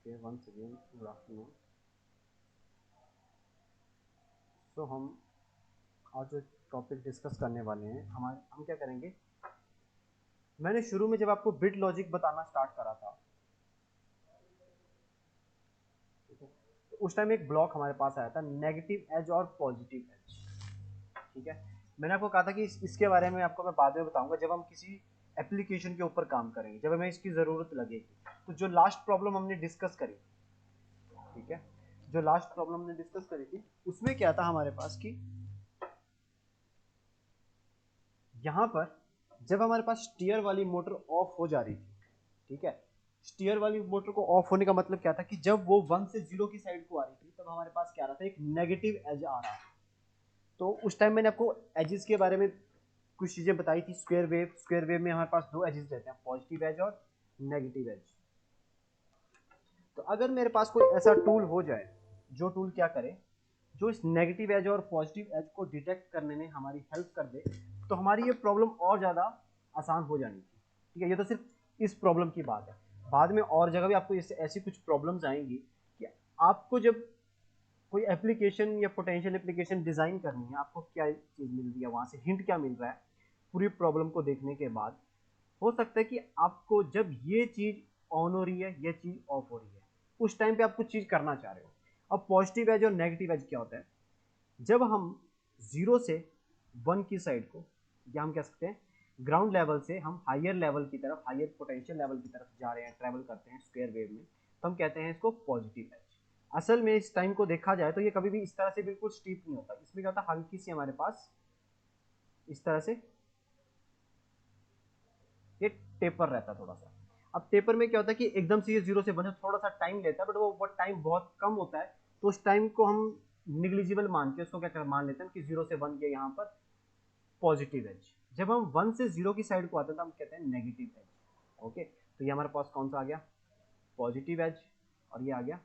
Okay, once again good afternoon. So हम आज जो टॉपिक डिस्कस करने वाले हैं, हम क्या करेंगे, मैंने शुरू में जब आपको बिट लॉजिक बताना स्टार्ट करा था, ठीक है, तो उस टाइम एक ब्लॉक हमारे पास आया था, नेगेटिव एज और पॉजिटिव एज। ठीक है, मैंने आपको कहा था कि इसके बारे में आपको मैं बाद में बताऊंगा जब हम किसी एप्लीकेशन के ऊपर काम करेंगे, जब हमें इसकी ज़रूरत लगेगी। तो जो लास्ट प्रॉब्लम हमने डिस्कस करी, ठीक है, जो लास्ट प्रॉब्लम हमने डिस्कस करी थी, उसमें क्या था हमारे पास कि यहाँ पर जब हमारे पास स्टीयर वाली मोटर ऑफ हो जा रही थी, ठीक है, स्टीयर वाली मोटर को ऑफ होने का मतलब क्या था कि जब वो 1 से 0 की साइड को आ रही थी, तब हमारे पास क्या आ रहा था, एक नेगेटिव एज आ रहा था। तो उस टाइम मैंने आपको एजेस के बारे में कुछ चीजें बताई थी। स्क्वायर वेव में हमारे पास दो एजेस रहते हैं, पॉजिटिव एज और नेगेटिव एज। तो अगर मेरे पास कोई ऐसा टूल हो जाए, जो टूल क्या करे, जो इस नेगेटिव एज और पॉजिटिव एज को डिटेक्ट करने में हमारी हेल्प कर दे, तो हमारी ये प्रॉब्लम और ज़्यादा आसान हो जानी थी। ठीक है, ये तो सिर्फ इस प्रॉब्लम की बात है। बाद में और जगह भी आपको इससे ऐसी कुछ प्रॉब्लम्स आएंगी कि आपको जब कोई एप्लीकेशन या पोटेंशियल एप्लीकेशन डिज़ाइन करनी है, आपको क्या चीज़ मिल रही है, वहाँ से हिंट क्या मिल रहा है, पूरी प्रॉब्लम को देखने के बाद हो सकता है कि आपको जब ये चीज़ ऑन हो रही है, ये चीज़ ऑफ हो रही है, उस टाइम पे आप कुछ चीज़ करना चाह रहे हो। अब पॉजिटिव एज और नेगेटिव एज क्या होता है, जब हम 0 से 1 की साइड को, या हम कह सकते हैं ग्राउंड लेवल से हम हायर लेवल की तरफ, हायर पोटेंशियल लेवल की तरफ जा रहे हैं, ट्रेवल करते हैं स्क्वायर वेव में, तो हम कहते हैं इसको पॉजिटिव एज। असल में इस टाइम को देखा जाए तो ये कभी भी इस तरह से बिल्कुल स्टीप नहीं होता, इसमें क्या होता है, हल्की सी हमारे पास इस तरह से ये टेपर रहता है थोड़ा सा। अब टेपर में क्या होता है कि एकदम से ये 0 से 1 थोड़ा सा टाइम लेता है, बट वो टाइम बहुत कम होता है, तो उस टाइम को हम निग्लिजिबल मान के उसको क्या मान लेते हैं कि 0 से 1 ये यहाँ पर पॉजिटिव एज। जब हम 1 से 0 की साइड को आते हैं तो हम कहते हैं नेगेटिव एज। ओके, तो ये हमारे पास कौन सा आ गया, पॉजिटिव एज, और ये आ गया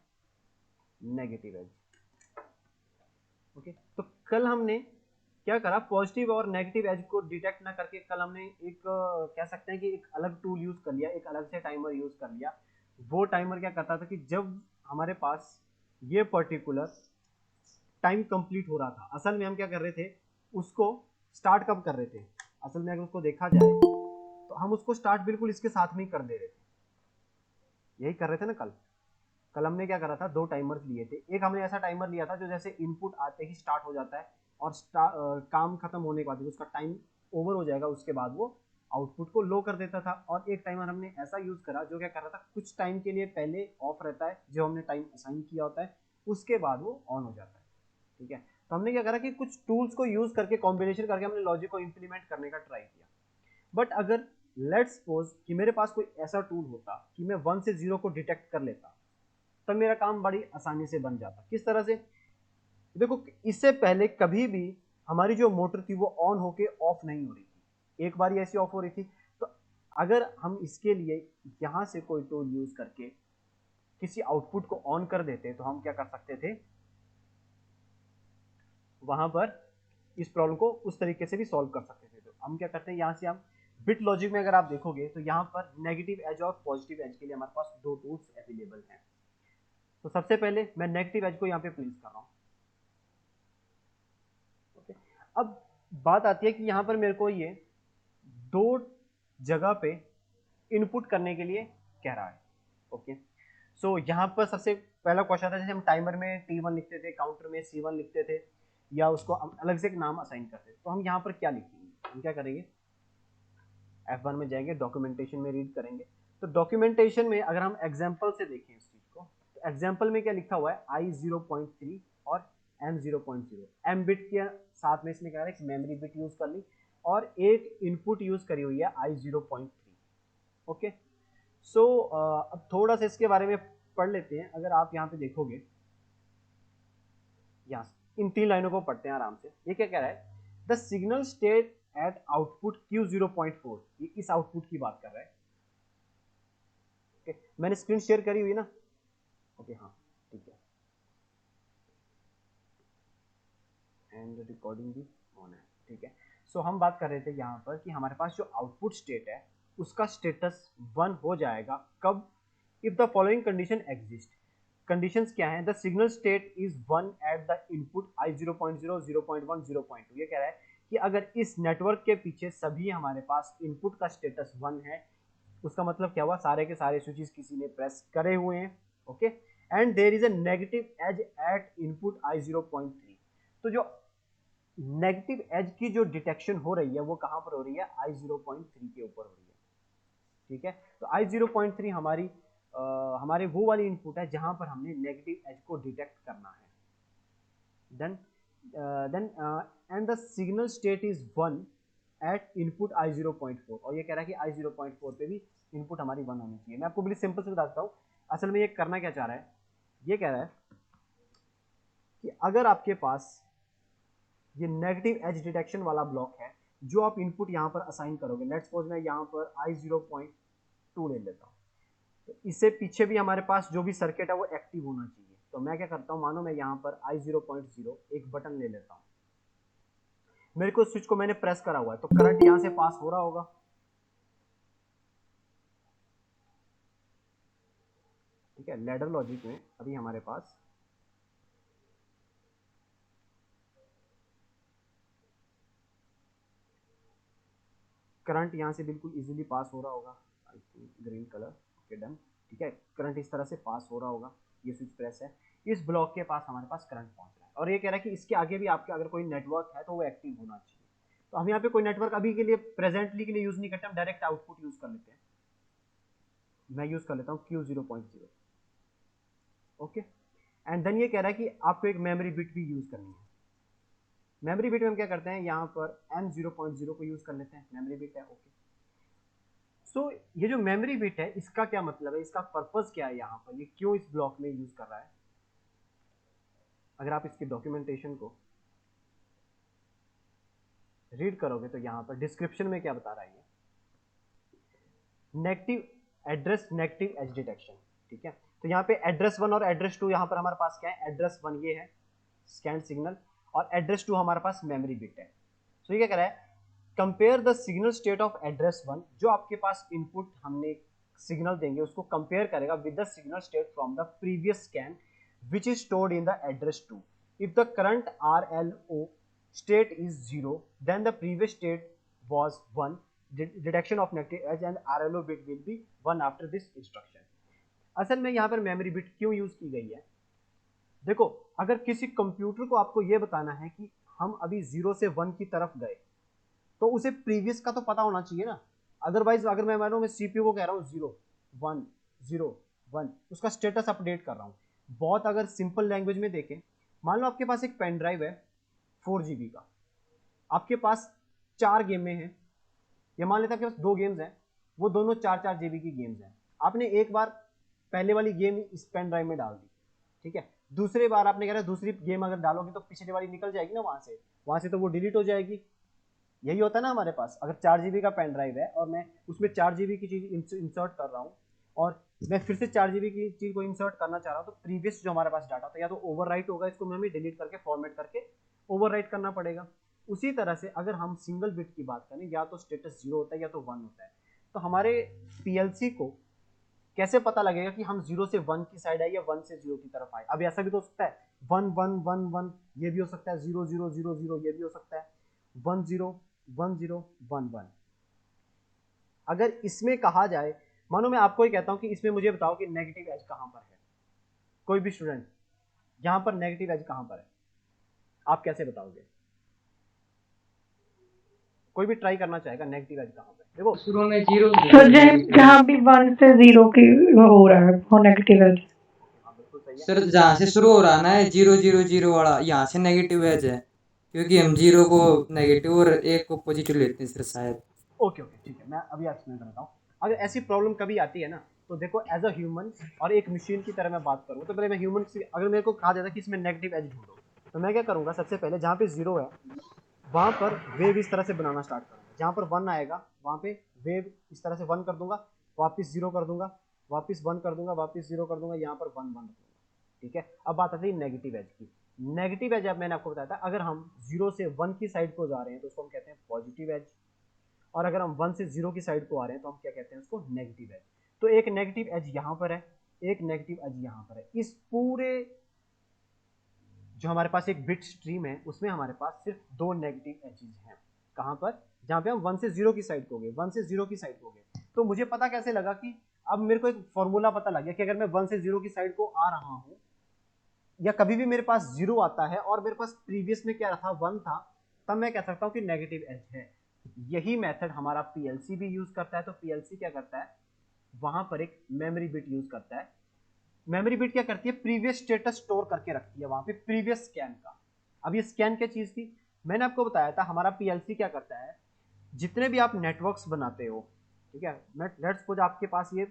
नेगेटिव एज। ओके, तो कल हमने क्या करा, पॉजिटिव और नेगेटिव एज को डिटेक्ट ना करके कल हमने एक कह सकते हैं कि एक अलग टूल यूज कर लिया, एक अलग से टाइमर यूज कर लिया। वो टाइमर क्या करता था कि जब हमारे पास ये पर्टिकुलर टाइम कंप्लीट हो रहा था, असल में हम क्या कर रहे थे, उसको स्टार्ट कब कर रहे थे, असल में अगर उसको देखा जाए तो हम उसको स्टार्ट बिल्कुल इसके साथ में ही कर दे रहे थे, यही कर रहे थे ना कल। कल हमने क्या करा था, दो टाइमर्स लिए थे। एक हमने ऐसा टाइमर लिया था जो जैसे इनपुट आते ही स्टार्ट हो जाता है, और काम खत्म होने के बाद उसका टाइम ओवर हो जाएगा, उसके बाद वो आउटपुट को लो कर देता था। और एक टाइमर हमने ऐसा यूज करा जो क्या कर रहा था, कुछ टाइम के लिए पहले ऑफ रहता है, जो हमने टाइम असाइन किया होता है, उसके बाद वो ऑन हो जाता है। ठीक है, तो हमने क्या करा कि कुछ टूल्स को यूज करके, कॉम्बिनेशन करके हमने लॉजिक को इंप्लीमेंट करने का ट्राई किया। बट अगर लेट्स सपोज कि मेरे पास कोई ऐसा टूल होता कि मैं 1 से 0 को डिटेक्ट कर लेता, तब मेरा काम बड़ी आसानी से बन जाता। किस तरह से, देखो इससे पहले कभी भी हमारी जो मोटर थी वो ऑन होके ऑफ नहीं हो रही थी, एक बार ऐसी ऑफ हो रही थी। तो अगर हम इसके लिए यहां से कोई टूल यूज करके किसी आउटपुट को ऑन कर देते, तो हम क्या कर सकते थे, वहां पर इस प्रॉब्लम को उस तरीके से भी सॉल्व कर सकते थे। तो हम क्या करते हैं, यहाँ से हम बिट लॉजिक में अगर आप देखोगे तो यहाँ पर नेगेटिव एज और पॉजिटिव एज के लिए हमारे पास दो टूल्स अवेलेबल हैं। तो सबसे पहले मैं नेगेटिव एज को यहाँ पे प्लेस कर रहा हूँ। ओके, अब बात आती है कि यहाँ पर मेरे को ये दो जगह पे इनपुट करने के लिए कह रहा है। ओके, सो यहाँ पर सबसे पहला क्वेश्चन था, जैसे हम टाइमर में T1 लिखते थे, काउंटर में C1 लिखते थे, या उसको हम अलग से एक नाम असाइन करते थे, तो हम यहाँ पर क्या लिखेंगे, हम क्या करेंगे, F1 में जाएंगे, डॉक्यूमेंटेशन में रीड करेंगे। तो डॉक्यूमेंटेशन में अगर हम एग्जाम्पल से देखें इस चीज को, तो एग्जाम्पल में क्या लिखा हुआ है, I0.3 और M0.0। M बिट के साथ में इसने क्या है, मेमोरी बिट यूज कर ली, और एक इनपुट यूज करी हुई है I0.3। ओके, सो अब थोड़ा सा इसके बारे में पढ़ लेते हैं। अगर आप यहाँ पे देखोगे, यहाँ इन तीन लाइनों को पढ़ते हैं आराम से। ये क्या कह रहा है, the signal state at output Q0.4, ये इस आउटपुट की बात कर रहा है। ओके, मैंने स्क्रीन शेयर करी हुई ना, ओके हाँ ठीक है, एंड रिकॉर्डिंग भी ऑन है, ठीक है। सो हम बात कर रहे थे यहाँ पर कि हमारे पास जो आउटपुट स्टेट है, उसका स्टेटस 1 हो जाएगा कब, if the following condition exist, conditions क्या हैं, the signal state is 1 at the input i 0.0 0.1 0.2। ये कह रहा है कि अगर इस नेटवर्क के पीछे सभी हमारे पास इनपुट का स्टेटस 1 है, उसका मतलब क्या हुआ, सारे के सारे स्विचेस किसी ने प्रेस करे हुए हैं, okay, and there is a negative edge at input i 0.3। तो जो नेगेटिव एज की जो डिटेक्शन हो रही है वो कहां पर हो रही है, i 0.3 के ऊपर हो रही है, ठीक है। तो i 0.3 हमारी हमारे वो वाली इनपुट है जहां पर हमने नेगेटिव एज को डिटेक्ट करना है। Then and the signal state is 1 at input i 0.4, और ये कह रहा है कि i 0.4 पे भी इनपुट हमारी 1 होनी चाहिए। मैं आपको बड़ी सिंपल से बताता हूँ असल में ये करना क्या चाह रहा है। ये कह रहा है कि अगर आपके पास ये नेगेटिव एज डिटेक्शन वाला ब्लॉक है जो आप इनपुट यहाँ पर असाइन करोगे, लेट्स सपोज मैं यहाँ पर i 0.2 ले लेता हूँ, तो इससे पीछे भी हमारे पास जो भी सर्किट है वो एक्टिव होना चाहिए। तो मैं क्या करता हूँ, मानो मैं यहाँ पर i 0.0 एक बटन ले लेता हूँ, मेरे को स्विच को मैंने प्रेस करा हुआ है तो करंट यहाँ से पास हो रहा होगा, ठीक है। लैडर लॉजिक में अभी हमारे पास करंट यहाँ से बिल्कुल इजीली पास हो रहा होगा, I think green colour, okay done, ठीक है। करंट इस तरह से पास हो रहा होगा, ये स्विच प्रेस है, इस ब्लॉक के पास हमारे पास करंट पहुंच रहा है, और ये कह रहा है कि इसके आगे भी आपके अगर कोई नेटवर्क है तो वो एक्टिव होना चाहिए। तो हम यहाँ पे कोई नेटवर्क अभी के लिए प्रेजेंटली के लिए यूज नहीं करते, हम डायरेक्ट आउटपुट यूज कर लेते हैं। मैं यूज कर लेता हूँ Q 0.0, ओके। एंड देन ये कह रहा है कि आपको एक मेमोरी बिट भी यूज करनी है। मेमोरी बिट में हम क्या करते हैं, यहाँ पर M 0.0 को यूज कर लेते हैं, मेमोरी बिट है, ओके। सो ये जो मेमोरी बिट है इसका क्या मतलब है, इसका पर्पस क्या है, यहाँ पर ये क्यों इस ब्लॉक में यूज कर रहा है। अगर आप इसकी डॉक्यूमेंटेशन को रीड करोगे तो यहाँ पर डिस्क्रिप्शन में क्या बता रहा है, ये negative address negative as detection, ठीक है। तो यहाँ पे एड्रेस 1 और एड्रेस 2 यहाँ पर हमारे पास क्या है, एड्रेस 1 ये है स्कैन सिग्नल, और एड्रेस 2 हमारे पास मेमोरी बिट है। तो ये क्या कर रहा है, compare the signal state of address 1, जो आपके पास इनपुट हमने सिग्नल देंगे उसको कंपेयर करेगा with the signal state from the previous scan which is stored in the address 2। If the current RLO state is 0 then the previous state was 1, detection of negative edge and RLO bit will be 1 after this instruction। असल में यहाँ पर memory bit क्यों use की गई है, देखो अगर किसी कंप्यूटर को आपको ये बताना है कि हम अभी 0 से 1 की तरफ गए तो उसे प्रीवियस का तो पता होना चाहिए ना। अदरवाइज अगर मैं मानो मैं सीपीयू को कह रहा हूँ 0 1 0 1, उसका स्टेटस अपडेट कर रहा हूँ। बहुत अगर सिंपल लैंग्वेज में देखें, मान लो आपके पास एक पेन ड्राइव है 4 GB का, आपके पास 4 गेमें हैं, या मान लेते हैं आपके पास 2 गेम्स हैं, वो दोनों 4-4 GB की गेम्स हैं। आपने एक बार पहले वाली गेम इस पेन ड्राइव में डाल दी, ठीक है। दूसरी बार आपने कह रहा है दूसरी गेम अगर डालोगे तो पिछली वाली निकल जाएगी ना वहां से तो वो डिलीट हो जाएगी। यही होता है ना हमारे पास, अगर 4 GB का पेन ड्राइव है और मैं उसमें 4 GB की चीज इंसर्ट कर रहा हूँ और मैं फिर से 4 GB की चीज को इंसर्ट करना चाह रहा हूँ, तो प्रीवियस जो हमारे पास डाटा था या तो ओवरराइट होगा, इसको हमें डिलीट करके फॉर्मेट करके ओवरराइट करना पड़ेगा। उसी तरह से अगर हम सिंगल बिट की बात करें, या तो स्टेटस 0 होता है या तो 1 होता है। तो हमारे पीएलसी को कैसे पता लगेगा कि हम 0 से 1 की साइड आए या 1 से 0 की तरफ आए। अब ऐसा भी तो हो सकता है 1 1 1 1, ये भी हो सकता है 0 0 0 0, ये भी हो सकता है 1 0 1 0 1 1। अगर इसमें कहा जाए, मानो मैं आपको ही कहता हूं कि इसमें मुझे बताओ कि नेगेटिव एज कहां पर है, कोई भी स्टूडेंट यहां पर नेगेटिव एज कहां पर है, आप कैसे बताओगे। कोई भी ट्राई करना चाहेगा नेगेटिव एज कहां पर, देखो शुरू में 0 तो जहाँ भी 1 से 0 की हो रहा है वो नेगेटिव एज। हाँ बिल्कुल सही है। सर जहाँ से शुरू हो रहा है ना 0 0 0 वाला, यहाँ से नेगेटिव एज है, क्योंकि हम 0 को नेगेटिव और 1 को पॉजिटिव लेते हैं सर शायद। ओके ओके ठीक है, मैं अभी एक्सप्लेन करता हूँ। अगर ऐसी प्रॉब्लम कभी आती है ना, तो देखो एज अ ह्यूमन और एक मशीन की तरह मैं बात करूँ, तो पहले मैं ह्यूमन से, अगर मेरे को कहा जाता है कि इसमें नेगेटिव एज ढूंढो, तो मैं क्या करूँगा, सबसे पहले जहाँ पे 0 है वहाँ पर वेव इस तरह से बनाना स्टार्ट करूँगा। जहाँ पर 1 आएगा वहाँ पे वेव इस तरह से 1 कर दूंगा, वापस 0 कर दूंगा, वापस 1 कर दूंगा, वापस 0 कर दूंगा, यहाँ पर 1 1 रखूंगा, ठीक है। अब बात आती है नेगेटिव एज की। नेगेटिव एज अब मैंने आपको बताया था, अगर हम 0 से 1 की साइड को जा रहे हैं तो उसको हम कहते हैं पॉजिटिव एज, और अगर हम 1 से 0 की साइड को आ रहे हैं तो हम क्या कहते हैं उसको नेगेटिव एज। तो एक नेगेटिव एज यहाँ पर है, एक नेगेटिव एज यहाँ पर है। इस पूरे जो हमारे पास एक बिट स्ट्रीम है उसमें हमारे पास सिर्फ 2 नेगेटिव एजेस हैं। कहाँ पर? जहाँ पे हम 1 से 0 की साइड को गए, 1 से 0 की साइड को गए। तो मुझे पता कैसे लगा कि अब मेरे को एक फॉर्मूला पता लग गया कि अगर मैं 1 से 0 की साइड को आ रहा हूँ या कभी भी मेरे पास 0 आता है और मेरे पास प्रीवियस में क्या था 1 था, तब मैं कह सकता हूँ कि नेगेटिव एज है। यही मेथड हमारा पीएलसी भी यूज करता है। तो पीएलसी क्या करता है, वहां पर एक मेमोरी बिट यूज करता है। मेमोरी बिट क्या करती है, प्रीवियस स्टेटस स्टोर करके रखती है वहां पे प्रीवियस स्कैन का। अब ये स्कैन क्या चीज थी, मैंने आपको बताया था हमारा पीएलसी क्या करता है, जितने भी आप नेटवर्क्स बनाते हो, ठीक है, लेट्स सपोज आपके पास ये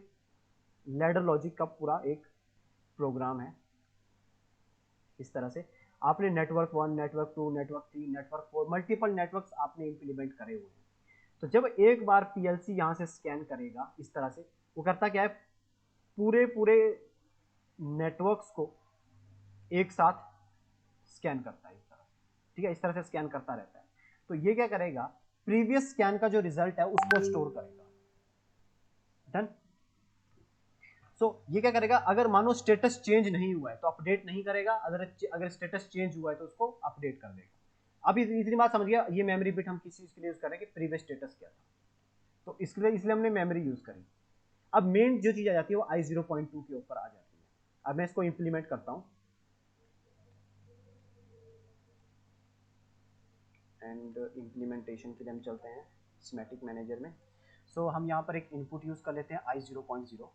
लैडर लॉजिक का पूरा एक प्रोग्राम है। इस तरह से आपने network 1, network 2, network 3, network 4, multiple networks आपने इंप्लीमेंट करे हुए हैं। तो जब एक बार पीएलसी यहां से स्कैन करेगा इस तरह से, वो करता क्या है, पूरे पूरे नेटवर्क्स को एक साथ स्कैन करता है इस तरह से, ठीक है, इस तरह से स्कैन करता रहता है। तो ये क्या करेगा, प्रीवियस स्कैन का जो रिजल्ट है उसको स्टोर करेगा। डन। सो ये क्या करेगा, अगर मानो स्टेटस चेंज नहीं हुआ है तो अपडेट नहीं करेगा, अगर स्टेटस चेंज हुआ है तो उसको अपडेट कर देगा। अब इतनी बात समझ गया, ये मेमोरी बिट हम किस चीज के लिए यूज कर रहे हैं कि प्रीवियस स्टेटस क्या था, तो इसलिए हमने मेमोरी यूज करी। अब मेन जो चीज आ जाती है वो i0.2 के ऊपर आ जाती है। अब मैं इसको इंप्लीमेंट करता हूं एंड इंप्लीमेंटेशन के लिए हम चलते हैं स्कीमेटिक मैनेजर में। सो हम यहाँ पर एक इनपुट यूज कर लेते हैं i0.0,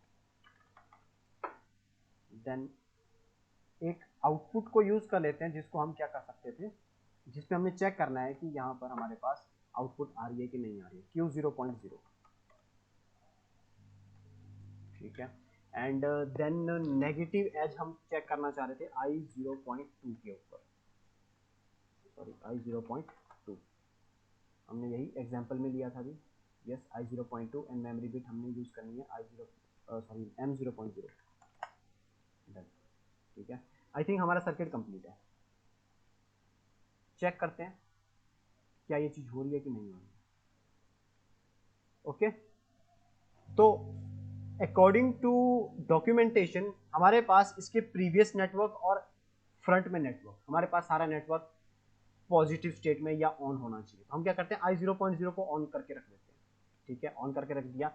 देन एक आउटपुट को यूज कर लेते हैं जिसको हम क्या कर सकते थे, जिसपे हमने चेक करना है कि यहाँ पर हमारे पास आउटपुट आ रही है कि नहीं आ रही है, Q0.0, ठीक है। एंड देन नेगेटिव एज हम चेक करना चाह रहे थे i0.2 के ऊपर, सॉरी i0.2, हमने यही एग्जांपल में लिया था अभी। Yes, i0.2 and memory bit हमने यूज करनी है m0.0। डन, ठीक है। आई थिंक हमारा सर्किट कंप्लीट है। चेक करते हैं क्या ये चीज हो रही है कि नहीं हो रही है। ओके, तो अकॉर्डिंग टू डॉक्यूमेंटेशन हमारे पास इसके प्रीवियस नेटवर्क और फ्रंट में नेटवर्क, हमारे पास सारा नेटवर्क पॉजिटिव स्टेट में या ऑन होना चाहिए। हम क्या करते हैं, i0.0 को ऑन करके रख देते हैं, ठीक है, ऑन करके रख दिया।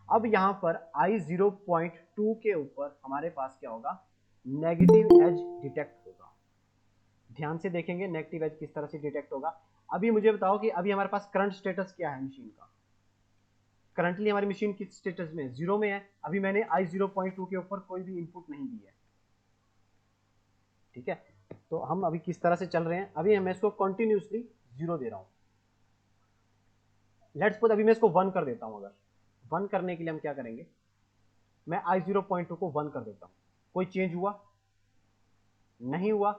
अब यहाँ पर i0.2 के ऊपर हमारे पास क्या होगा, नेगेटिव एज डिटेक्ट होगा। ध्यान से देखेंगे नेगेटिव एज किस तरह से डिटेक्ट होगा। अभी मुझे बताओ कि अभी हमारे पास करंट स्टेटस क्या है मशीन का, करंटली हमारी मशीन किस स्टेटस में है, 0 में है। अभी मैंने i0.2 के ऊपर कोई भी इनपुट नहीं दी है, ठीक है। तो हम अभी किस तरह से चल रहे हैं, अभी मैं इसको कंटिन्यूसली 0 दे रहा हूं। लेट्स सपोज अभी मैं इसको 1 कर देता हूं। अगर 1 करने के लिए हम क्या करेंगे, मैं i0.2 को 1 कर देता हूं, कोई चेंज हुआ नहीं हुआ,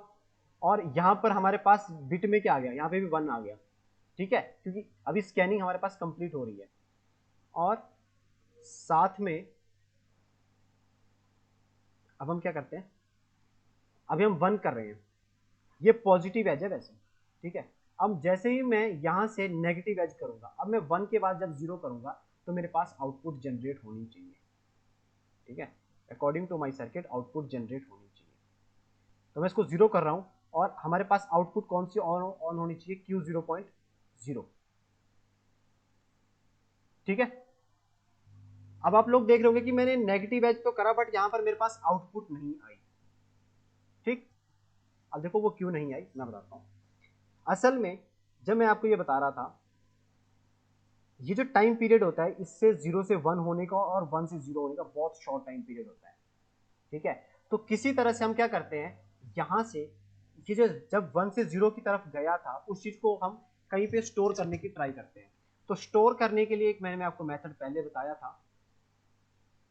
और यहां पर हमारे पास बिट में क्या आ गया, यहां पे भी 1 आ गया, ठीक है, क्योंकि अभी स्कैनिंग हमारे पास कंप्लीट हो रही है। और साथ में अब हम क्या करते हैं, अभी हम 1 कर रहे हैं, ये पॉजिटिव एज है वैसे, ठीक है। अब जैसे ही मैं यहां से नेगेटिव एज करूंगा, अब मैं 1 के बाद जब 0 करूंगा तो मेरे पास आउटपुट जनरेट होनी चाहिए, ठीक है, according to my circuit output generate होनी चाहिए। तो मैं इसको 0 कर रहा हूं और हमारे पास आउटपुट कौन सी ऑन होनी चाहिए, Q0.0, ठीक है। अब आप लोग देख रहे होंगे कि मैंने नेगेटिव एज तो करा बट यहां पर मेरे पास आउटपुट नहीं आई, ठीक। अब देखो वो क्यों नहीं आई, मैं बताता हूं। असल में जब मैं आपको ये बता रहा था, ये जो टाइम पीरियड होता है इससे 0 से 1 होने का और 1 से 0 होने का बहुत शॉर्ट टाइम पीरियड होता है, ठीक है। तो किसी तरह से हम क्या करते हैं, यहां से ये जो जब 1 से 0 की तरफ गया था उस चीज को हम कहीं पे स्टोर करने की ट्राई करते हैं। तो स्टोर करने के लिए एक मैंने आपको मेथड पहले बताया था,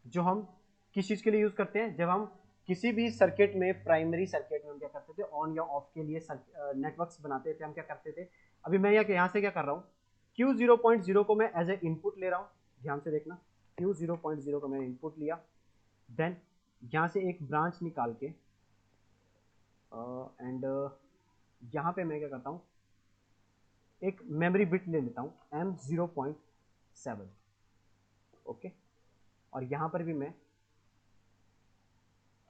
जो हम किस चीज के लिए यूज करते हैं, जब हम किसी भी सर्किट में, प्राइमरी सर्किट में हम क्या करते थे, ऑन या ऑफ के लिए नेटवर्क्स बनाते थे। हम क्या करते थे, अभी मैं यहाँ से क्या कर रहा हूँ, Q0.0 को मैं एज ए इनपुट ले रहा हूँ, ध्यान से देखना, Q0.0 को मैंने इनपुट लिया, देन यहाँ से एक ब्रांच निकाल के एंड यहाँ पे मैं क्या करता हूँ, एक मेमोरी बिट ले लेता हूँ M0.7, ओके। और यहाँ पर भी मैं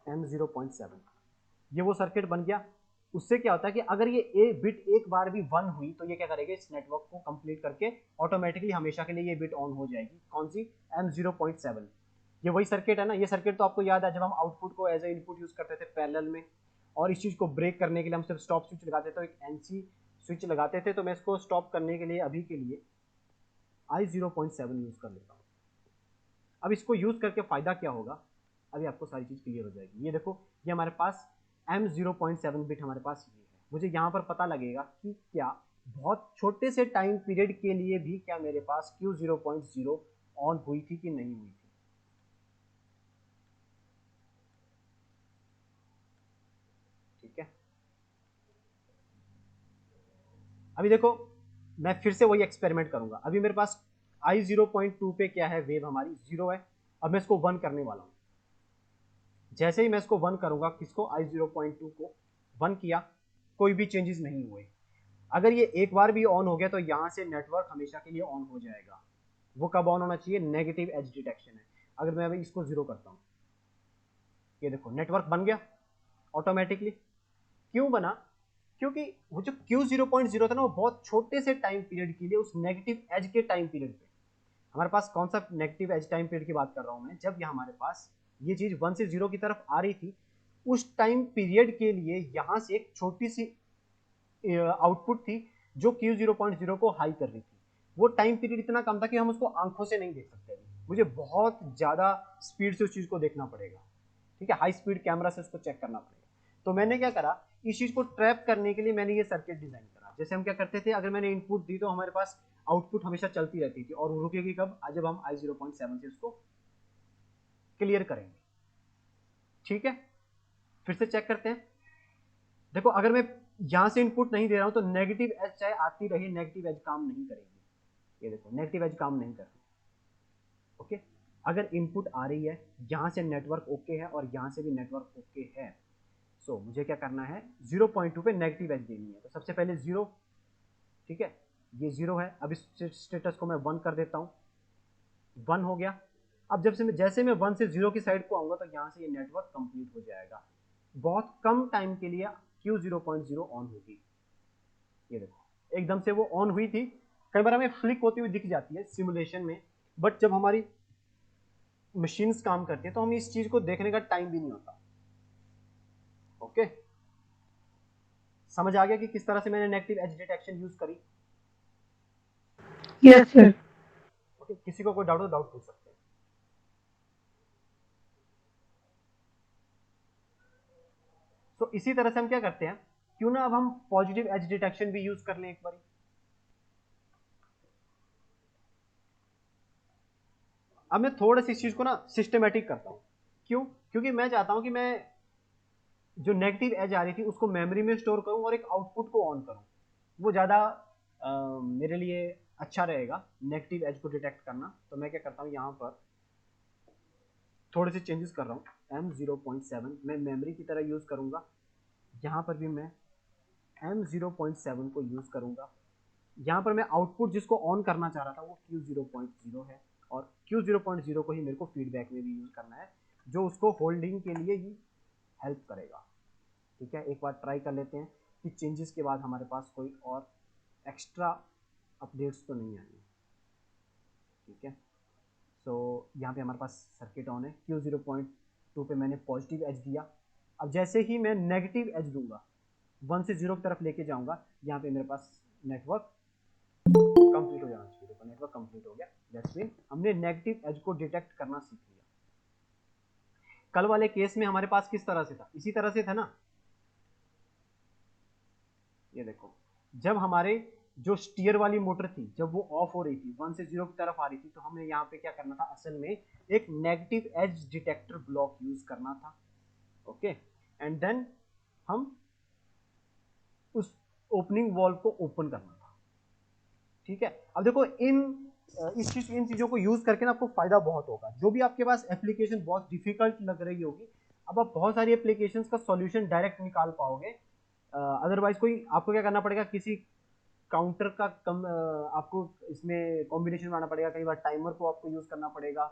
M0.7, ये वो सर्किट बन गया। उससे क्या होता है कि अगर ये बिट एक बार भी 1 हुई तो ये क्या करेगा, इस नेटवर्क को कंप्लीट करके ऑटोमेटिकली हमेशा के लिए ये बिट ऑन हो जाएगी। कौन सी? M0.7। ये वही सर्किट है ना, ये सर्किट तो आपको याद है जब हम आउटपुट को एज ए इनपुट यूज करते थे पैरेलल में, और इस चीज को ब्रेक करने के लिए हम सिर्फ स्टॉप स्विच लगाते थे, तो एक NC स्विच लगाते थे। तो मैं इसको स्टॉप करने के लिए अभी के लिए I0.7 यूज कर लेता हूँ। अब इसको यूज करके फायदा क्या होगा, अभी आपको सारी चीज क्लियर हो जाएगी। ये देखो, ये हमारे पास M0.7 बिट हमारे पास ये है। मुझे यहाँ पर पता लगेगा कि क्या बहुत छोटे से टाइम पीरियड के लिए भी क्या मेरे पास Q0.0 ऑन हुई थी कि नहीं हुई थी। ठीक है, अभी देखो मैं फिर से वही एक्सपेरिमेंट करूंगा। अभी मेरे पास I0.2 पे क्या है, वेव हमारी 0 है। अब मैं इसको 1 करने वाला हूँ। जैसे ही मैं इसको 1 करूंगा, किसको? I0.2 को 1 किया, कोई भी चेंजेस नहीं हुए। अगर ये एक बार भी ऑन हो गया तो यहाँ से नेटवर्क हमेशा के लिए ऑन हो जाएगा। वो कब ऑन होना चाहिए? नेगेटिव एज डिटेक्शन है। अगर मैं अभी इसको 0 करता हूँ, ये देखो नेटवर्क बन गया ऑटोमेटिकली। क्यों बना? क्योंकि वो जो Q0.0 था ना, वो बहुत छोटे से टाइम पीरियड के लिए, उस नेगेटिव एज के टाइम पीरियड पे हमारे पास, कौन सा नेगेटिव एज टाइम पीरियड की बात कर रहा हूं मैं, जब ये हमारे पास ये चीज 1 से 0 की तरफ आ रही थी, उस टाइम पीरियड के लिए यहां से एक छोटी सी आउटपुट थी जो Q0.0 को हाई कर रही थी। वो टाइम पीरियड इतना कम था कि हम उसको आंखों से नहीं देख सकते। मुझे बहुत ज्यादा स्पीड से उस चीज को देखना पड़ेगा। ठीक है, हाई स्पीड कैमरा से उसको चेक करना पड़ेगा। तो मैंने क्या करा, इस चीज को ट्रैप करने के लिए मैंने ये सर्किट डिजाइन करा। जैसे हम क्या करते थे, अगर मैंने इनपुट दी तो हमारे पास आउटपुट हमेशा चलती रहती थी, और रुकेगी कब? जब हम I0.7 से उसको क्लियर करेंगे। ठीक है, फिर से चेक करते हैं। देखो, अगर मैं यहां से इनपुट नहीं दे रहा हूं तो नेगेटिव एज चाहे आती रही, नेगेटिव एज काम नहीं करेगी। ये देखो, नेगेटिव एज काम नहीं कर रही। ओके, अगर इनपुट आ रही है, यहां से नेटवर्क ओके है और यहां से भी नेटवर्क ओके है, सो मुझे क्या करना है, 0.2 पे नेगेटिव एज देनी है। तो सबसे पहले 0, ठीक है, ये 0 है। अब इस स्टेटस को मैं 1 कर देता हूँ, 1 हो गया। अब जैसे मैं 1 से 0 की साइड को आऊंगा तो यहाँ से ये नेटवर्क कंप्लीट हो जाएगा। बहुत कम टाइम के लिए Q0.0 ऑन होगी। ये देखो, एकदम से वो ऑन हुई थी। कई बार हमें फ्लिक होती हुई दिख जाती है सिमुलेशन में, बट जब हमारी मशीन्स काम करती है तो हमें इस चीज को देखने का टाइम भी नहीं होता। ओके, समझ आ गया कि किस तरह से मैंने नेगेटिव एज डिटेक्शन यूज करी? Yes sir. ओके, किसी को कोई डाउट हो, डाउट पूछ सकते हैं। तो इसी तरह से हम क्या करते हैं, क्यों ना अब हम पॉजिटिव एज डिटेक्शन भी यूज कर लें एक बार। अब मैं थोड़ा सी इस चीज को ना सिस्टमेटिक करता हूं। क्यों? क्योंकि मैं चाहता हूं कि मैं जो नेगेटिव एज आ रही थी उसको मेमोरी में स्टोर करूं और एक आउटपुट को ऑन करूं। वो ज्यादा मेरे लिए अच्छा रहेगा नेगेटिव एज को डिटेक्ट करना। तो मैं क्या करता हूं, यहां पर थोड़े से चेंजेस कर रहा हूं। M0.7 मैं मेमोरी की तरह यूज करूंगा, यहां पर भी मैं M0.7 को यूज करूंगा। यहाँ पर मैं आउटपुट जिसको ऑन करना चाह रहा था वो Q0.0 है, और Q0.0 को ही मेरे को फीडबैक में भी यूज करना है, जो उसको होल्डिंग के लिए ही हेल्प करेगा। ठीक है, एक बार ट्राई कर लेते हैं कि चेंजेस के बाद हमारे पास कोई और एक्स्ट्रा अपडेट्स तो नहीं आएंगे। ठीक है, सो यहाँ पे हमारे पास सर्किट ऑन है। Q0.2 पे मैंने पॉजिटिव एज दिया। अब जैसे ही मैं नेगेटिव एज दूंगा, 1 से 0 की तरफ लेके जाऊंगा, यहाँ पे मेरे पास नेटवर्क कंप्लीट हो जाना चाहिए। देखो, नेटवर्क कंप्लीट हो गया। दैट्स मीन हमने नेगेटिव एज को डिटेक्ट करना सीख लिया। कल वाले केस में हमारे पास किस तरह से था? इसी तरह से था ना। ये देखो, जब हमारे जो स्टीयर वाली मोटर थी, जब वो ऑफ हो रही थी, 1 से 0 की तरफ आ रही थी, तो हमें यहाँ पे क्या करना था, असल में एक negative edge detector block use करना था। ओके, एंड देन हम उस ओपनिंग वॉल्व को ओपन करना था। ठीक है, अब देखो इन चीजों को यूज करके ना आपको फायदा बहुत होगा। जो भी आपके पास एप्लीकेशन बहुत डिफिकल्ट लग रही होगी, अब आप बहुत सारी एप्लीकेशन का सॉल्यूशन डायरेक्ट निकाल पाओगे। अदरवाइज कोई आपको क्या करना पड़ेगा, किसी काउंटर का आपको इसमें कॉम्बिनेशन बनाना पड़ेगा। कई बार टाइमर को आपको यूज करना पड़ेगा,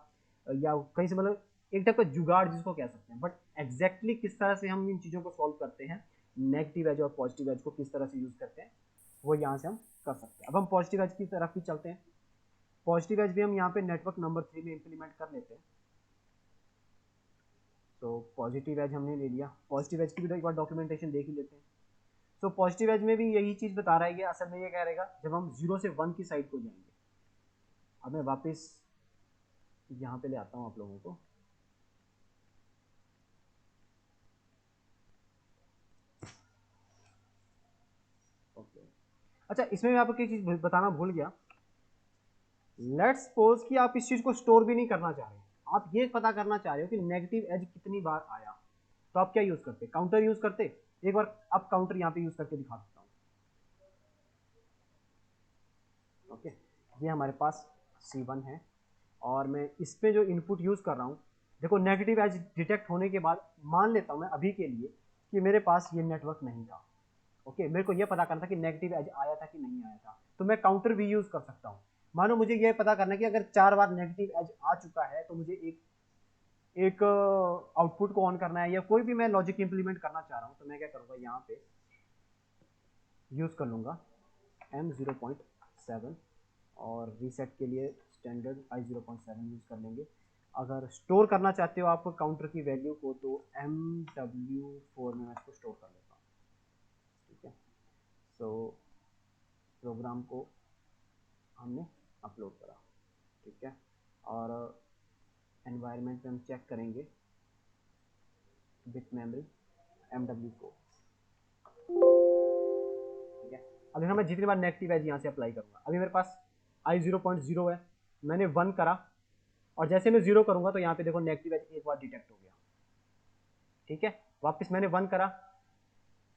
या कहीं से मतलब एक टाइप का जुगाड़ जिसको कह सकते हैं। बट एग्जैक्टली किस तरह से हम इन चीज़ों को सॉल्व करते हैं, नेगेटिव एज और पॉजिटिव एज को किस तरह से यूज़ करते हैं, वो यहाँ से हम कर सकते हैं। अब हम पॉजिटिव एज की तरफ भी चलते हैं। पॉजिटिव एज भी हम यहाँ पे नेटवर्क नंबर 3 में इम्प्लीमेंट कर लेते हैं। तो पॉजिटिव एज हमने ले लिया, पॉजिटिव एज की भी एक बार डॉक्यूमेंटेशन देख ही लेते हैं। तो पॉजिटिव एज में भी यही चीज़ बता रहा है कि असल में ये कह रहेगा जब हम 0 से 1 की साइड को जाएंगे। अब मैं वापस यहाँ पे ले आता हूँ आप लोगों को। ओके, अच्छा इसमें मैं आपको एक चीज़ बताना भूल गया। लेट्स सपोज कि आप इस चीज़ को स्टोर भी नहीं करना चाह रहे, आप ये पता करना चाह रहे हो कि नेगेटिव एज कितनी बार आया, तो आप क्या यूज़ करते? काउंटर यूज़ करते। एक बार आप काउंटर यहाँ पे यूज़ करके दिखा सकता हूँ। ओके, ये हमारे पास C1 है और मैं इस पे जो इनपुट यूज़ कर रहा हूँ, देखो नेगेटिव एज डिटेक्ट होने के बाद मान लेता हूँ मैं अभी के लिए कि मेरे पास ये नेटवर्क नहीं था। ओके, मेरे को ये पता करना था कि नेगेटिव एज आया था कि नहीं आया था, तो मैं काउंटर भी यूज़ कर सकता हूँ। मानो मुझे ये पता करना है कि अगर 4 बार नेगेटिव एज आ चुका है तो मुझे एक आउटपुट को ऑन करना है या कोई भी मैं लॉजिक इंप्लीमेंट करना चाह रहा हूँ, तो मैं क्या करूँगा, यहाँ पे यूज़ कर लूँगा M0.7 और रीसेट के लिए स्टैंडर्ड I0.7 यूज़ कर लेंगे। अगर स्टोर करना चाहते हो आप काउंटर की वैल्यू को तो MW4 में मैं इसको स्टोर कर लेता हूँ। ठीक है, सो प्रोग्राम को हमने अपलोड करा। ठीक है, और एनवायरनमेंट में हम चेक करेंगे बिट मेमोरी MW4। ठीक है, अब देखना मैं जितनी बार नेगेटिव एज यहाँ से अप्लाई करूँगा, अभी मेरे पास I0.0 है, मैंने 1 करा और जैसे मैं 0 करूँगा तो यहाँ पे देखो नेगेटिव एज एक बार डिटेक्ट हो गया। ठीक है, वापस मैंने 1 करा,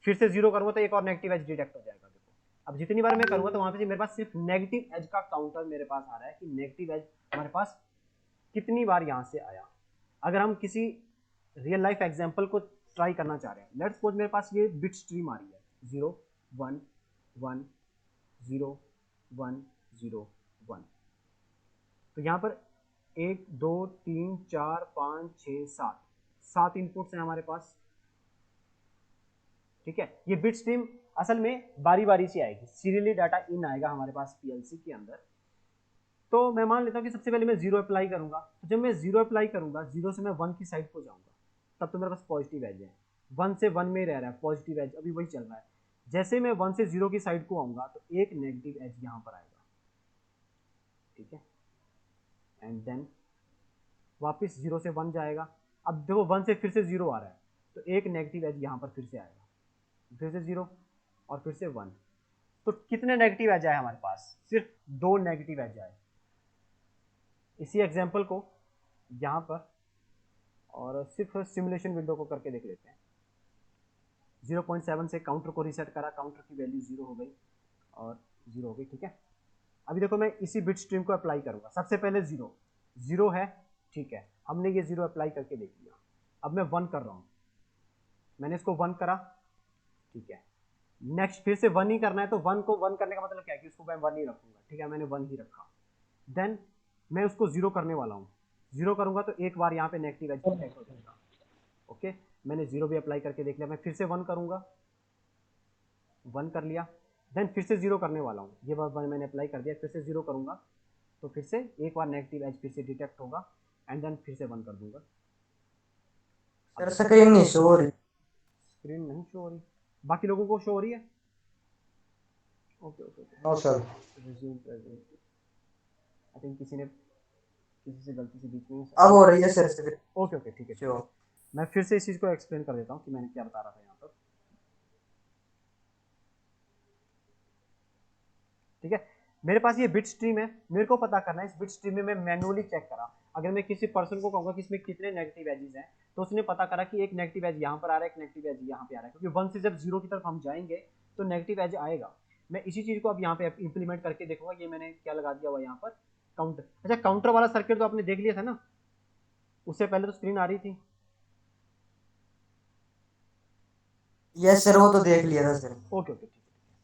फिर से 0 करूँगा तो एक और नेगेटिव एज डिटेक्ट हो जाएगा। देखो अब जितनी बार मैं करूँगा तो वहाँ पे मेरे पास सिर्फ नेगेटिव एज का काउंटर मेरे पास आ रहा है कि नेगेटिव एज हमारे पास कितनी बार यहाँ से आया। अगर हम किसी रियल लाइफ एग्जाम्पल को ट्राई करना चाह रहे हैं, लेट्स सपोज मेरे पास ये बिट स्ट्रीम आ रही है 0 1 1 0 1 0 1, तो यहाँ पर 1 2 3 4 5 6 7 इनपुट्स हैं हमारे पास। ठीक है, ये बिट स्ट्रीम असल में बारी बारी से आएगी, सीरियली डाटा इन आएगा हमारे पास पीएलसी के अंदर। तो मैं मान लेता हूँ कि सबसे पहले मैं 0 अप्लाई करूंगा, तो जब मैं 0 अप्लाई करूंगा 0 से मैं 1 की साइड को जाऊंगा, तब तो मेरे पास पॉजिटिव एज है। 1 से 1 में रह रहा है पॉजिटिव एज, अभी वही चल रहा है। जैसे मैं 1 से 0 की साइड को आऊंगा तो एक नेगेटिव एज यहाँ पर आएगा। ठीक है, एंड देन वापस 0 से 1 जाएगा। अब देखो 1 से फिर से 0 आ रहा है तो एक नेगेटिव एज यहाँ पर फिर से आएगा, फिर से 0 और फिर से 1। तो कितने नेगेटिव एज आए हमारे पास? सिर्फ 2 नेगेटिव एज आए। इसी एग्जाम्पल को यहाँ पर और सिर्फ सिमुलेशन विंडो को करके देख लेते हैं। 0.7 से काउंटर को रीसेट करा, काउंटर की वैल्यू 0 हो गई और 0 हो गई। ठीक है, अभी देखो मैं इसी बिट स्ट्रीम को अप्लाई करूंगा। सबसे पहले 0 है, ठीक है, हमने ये 0 अप्लाई करके देख लिया। अब मैं 1 कर रहा हूँ, मैंने इसको 1 करा। ठीक है, नेक्स्ट फिर से 1 ही करना है, तो 1 को 1 करने का मतलब क्या है कि उसको मैं 1 ही रखूंगा। ठीक है, मैंने 1 ही रखा। देन मैं उसको 0 करने वाला हूँ, 0 करूंगा तो एक बार यहाँ पे नेगेटिव एज डिटेक्ट हो जाएगा। ओके, मैंने 0 भी अप्लाई करके देख लिया। मैं फिर से 1 करूंगा, 1 कर लिया। देन फिर से 0 करने वाला हूँ, ये बार मैंने अप्लाई कर दिया, फिर से 0 करूंगा तो फिर से एक बार नेगेटिव एज फिर से डिटेक्ट होगा एंड देन फिर से 1 कर दूंगा। सर स्क्रीन नहीं शो हो रही। स्क्रीन नहीं शो हो रही, बाकी लोगों को शो हो रही है? Okay okay no sir. Resume present, I think किसी से गलती से बीच में अब हो रही है सर स्क्रीन ओके ओके ठीक है ठीक शो। है। मैं फिर से इस चीज़ को एक्सप्लेन कर देता हूँ कि मैंने क्या बता रहा था यहाँ पर। ठीक है, मेरे पास ये बिट स्ट्रीम है, मेरे को पता करना है इस बिट स्ट्रीम में मैं मैनुअली चेक करा। अगर मैं किसी पर्सन को कहूँगा कि इसमें कितने नेगेटिव एजेस हैं, तो उसने पता करा कि एक नेगेटिव एज यहाँ पर आ रहा है, एक नेगेटिव एज यहाँ पे आ रहा है, क्योंकि 1 से जब 0 की तरफ हम जाएंगे तो नेगेटिव एज आएगा। मैं इसी चीज़ को अब यहाँ पे इंप्लीमेंट करके देखूंगा। ये मैंने क्या लगा दिया हुआ यहाँ पर, काउंटर। अच्छा, काउंटर वाला सर्किट तो आपने देख लिया था ना, उससे पहले तो स्क्रीन आ रही थी। यस सर, वो तो देख लिया था सर। ओके ओके ठीक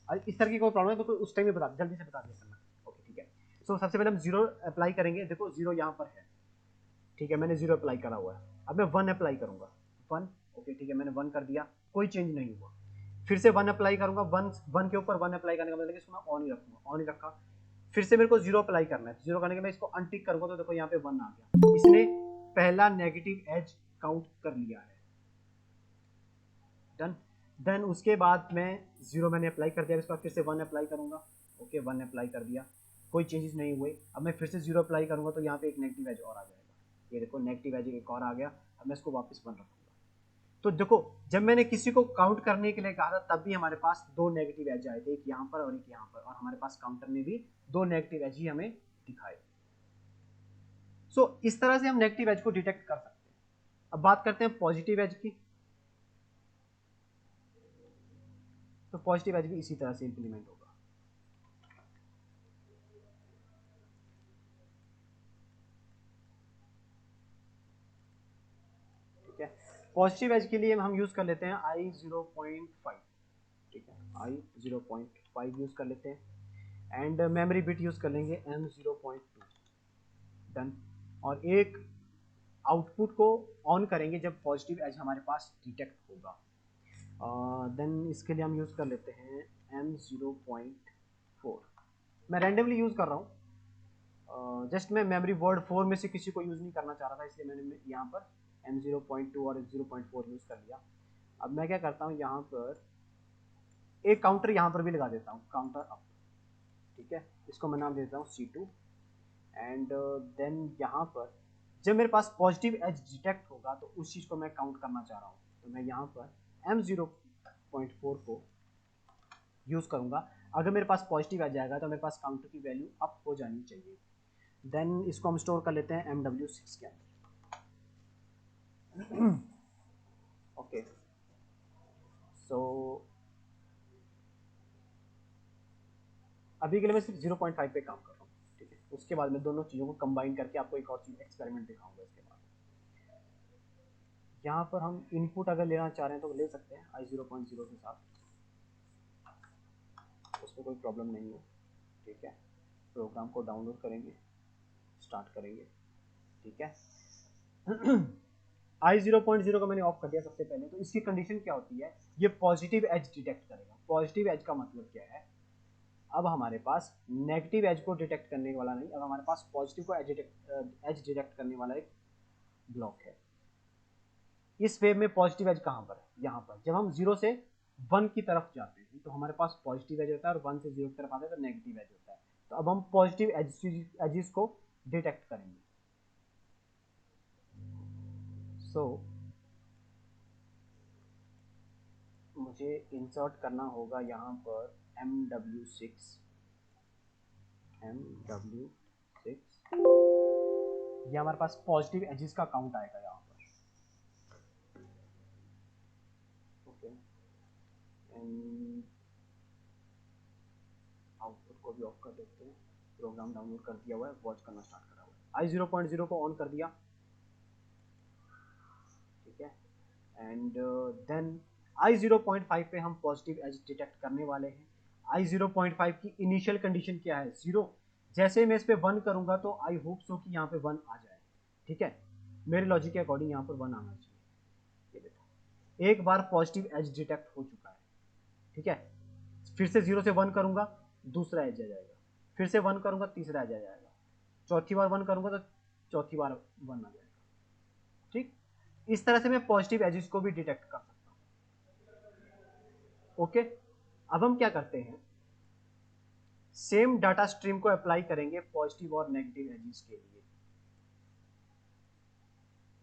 है, इस तरह की कोई प्रॉब्लम है तो उस टाइम में बता, जल्दी से बता दिया करना। ओके ठीक है, सो सबसे पहले हम 0 अप्लाई करेंगे। देखो 0 यहाँ पर है, ठीक है, मैंने 0 अप्लाई करा हुआ है। अब मैं 1 अप्लाई करूंगा, 1, ओके ठीक है, मैंने 1 कर दिया, कोई चेंज नहीं हुआ। फिर से 1 अप्लाई करूंगा, 1 के ऊपर 1 अप्लाई करने का मतलब है कि इसको मैं ऑन ही रखूंगा, ऑन ही रखा। फिर से मेरे को 0 अप्लाई करना है, 0 करने के मैं इसको अनटिक करूंगा तो देखो यहाँ पे 1 आ गया, इसने पहला नेगेटिव एज काउंट कर लिया है। डन। देन उसके बाद मैं 0 मैंने अप्लाई कर दिया, इसके बाद फिर से 1 अप्लाई करूंगा, ओके 1 अप्लाई कर दिया, कोई चेंजेस नहीं हुए। अब मैं फिर से 0 अप्लाई करूंगा तो यहाँ पे एक नेगेटिव एज और आ जाएगा, ये देखो नेगेटिव एज एक और आ गया। अब मैं इसको वापस 1 रखूंगा। तो देखो जब मैंने किसी को काउंट करने के लिए कहा था तब भी हमारे पास 2 नेगेटिव एज आए थे, एक यहाँ पर और एक यहाँ पर, और हमारे पास काउंटर में भी 2 नेगेटिव एज ही हमें दिखाए। सो इस तरह से हम नेगेटिव एज को डिटेक्ट कर सकते हैं। अब बात करते हैं पॉजिटिव एज की। तो पॉजिटिव एज भी इसी तरह से इंप्लीमेंट होगा। ठीक है, पॉजिटिव एज के लिए हम यूज कर लेते हैं i0.5, ठीक है i0.5 यूज कर लेते हैं, एंड मेमोरी बिट यूज कर लेंगे m0.2। डन। और एक आउटपुट को ऑन करेंगे जब पॉजिटिव एज हमारे पास डिटेक्ट होगा। देन इसके लिए हम यूज कर लेते हैं m0.4। मैं रैंडमली यूज कर रहा हूँ, जस्ट मैं मेमोरी वर्ड 4 में से किसी को यूज नहीं करना चाह रहा था, इसलिए मैंने यहाँ पर m0.2 और 0.4 यूज कर लिया। अब मैं क्या करता हूँ, यहाँ पर एक काउंटर यहाँ पर भी लगा देता हूँ, काउंटर अप, ठीक है, इसको मैं नाम देता हूँ C2। एंड देन यहाँ पर जब मेरे पास पॉजिटिव एज डिटेक्ट होगा तो उस चीज़ को मैं काउंट करना चाह रहा हूँ, तो मैं यहाँ पर m0.4 को यूज़ करूँगा। अगर मेरे पास पॉजिटिव एज आएगा तो मेरे पास काउंटर की वैल्यू अप हो जानी चाहिए। देन इसको हम स्टोर कर लेते हैं MW6 के अंदर। ओके, सो अभी के लिए मैं सिर्फ 0.5 पे काम कर रहा हूँ, ठीक है। उसके बाद मैं दोनों चीज़ों को कंबाइन करके आपको एक और चीज़ एक्सपेरिमेंट दिखाऊंगा। इसके बाद यहाँ पर हम इनपुट अगर लेना चाह रहे हैं तो ले सकते हैं i0.0 के साथ, उसमें कोई प्रॉब्लम नहीं है, ठीक है। प्रोग्राम को डाउनलोड करेंगे, स्टार्ट करेंगे, ठीक है। i0.0 को मैंने ऑफ कर दिया सबसे पहले। तो इसकी कंडीशन क्या होती है, ये पॉजिटिव एज डिटेक्ट करेगा। पॉजिटिव एज का मतलब क्या है, अब हमारे पास नेगेटिव एज को डिटेक्ट करने वाला नहीं, अब हमारे पास पॉजिटिव को एज डिटेक्ट करने वाला एक ब्लॉक है। इस वेव में पॉजिटिव एज कहाँ पर है, यहाँ पर। जब हम 0 से 1 की तरफ जाते हैं तो हमारे पास पॉजिटिव एज होता है, और 1 से 0 की तरफ आते हैं तो नेगेटिव एज होता है। तो अब हम पॉजिटिव एजेस को डिटेक्ट करेंगे। सो मुझे इंसर्ट करना होगा यहाँ पर MW6, ये हमारे पास पॉजिटिव एजेस का काउंट आएगा यहाँ पर, ओके। एंड आउटपुट को भी ऑफ कर देते हैं। प्रोग्राम डाउनलोड कर दिया हुआ है, वॉच करना स्टार्ट करा हुआ है। i0.0 को ऑन कर दिया, ठीक है। एंड देन i0.5 पे हम पॉजिटिव एज डिटेक्ट करने वाले हैं। i0.5 की इनिशियल कंडीशन क्या है, 0। जैसे मैं इस पे 1 करूंगा तो आई होप सो कि यहाँ पे 1 आ जाए, ठीक है। मेरे लॉजिक के अकॉर्डिंग यहाँ पर 1 आना चाहिए। ये देखो एक बार पॉजिटिव एज डिटेक्ट हो चुका है, ठीक है। फिर से 0 से 1 करूंगा, दूसरा एज आ जाएगा। फिर से 1 करूंगा, तीसरा एज आ जाएगा। चौथी बार 1 करूंगा तो चौथी बार 1 आ जाएगा, ठीक। इस तरह से मैं पॉजिटिव एजेस को भी डिटेक्ट कर सकता हूँ, ओके। अब हम क्या करते हैं, सेम डाटा स्ट्रीम को अप्लाई करेंगे पॉजिटिव और नेगेटिव एजेस के लिए।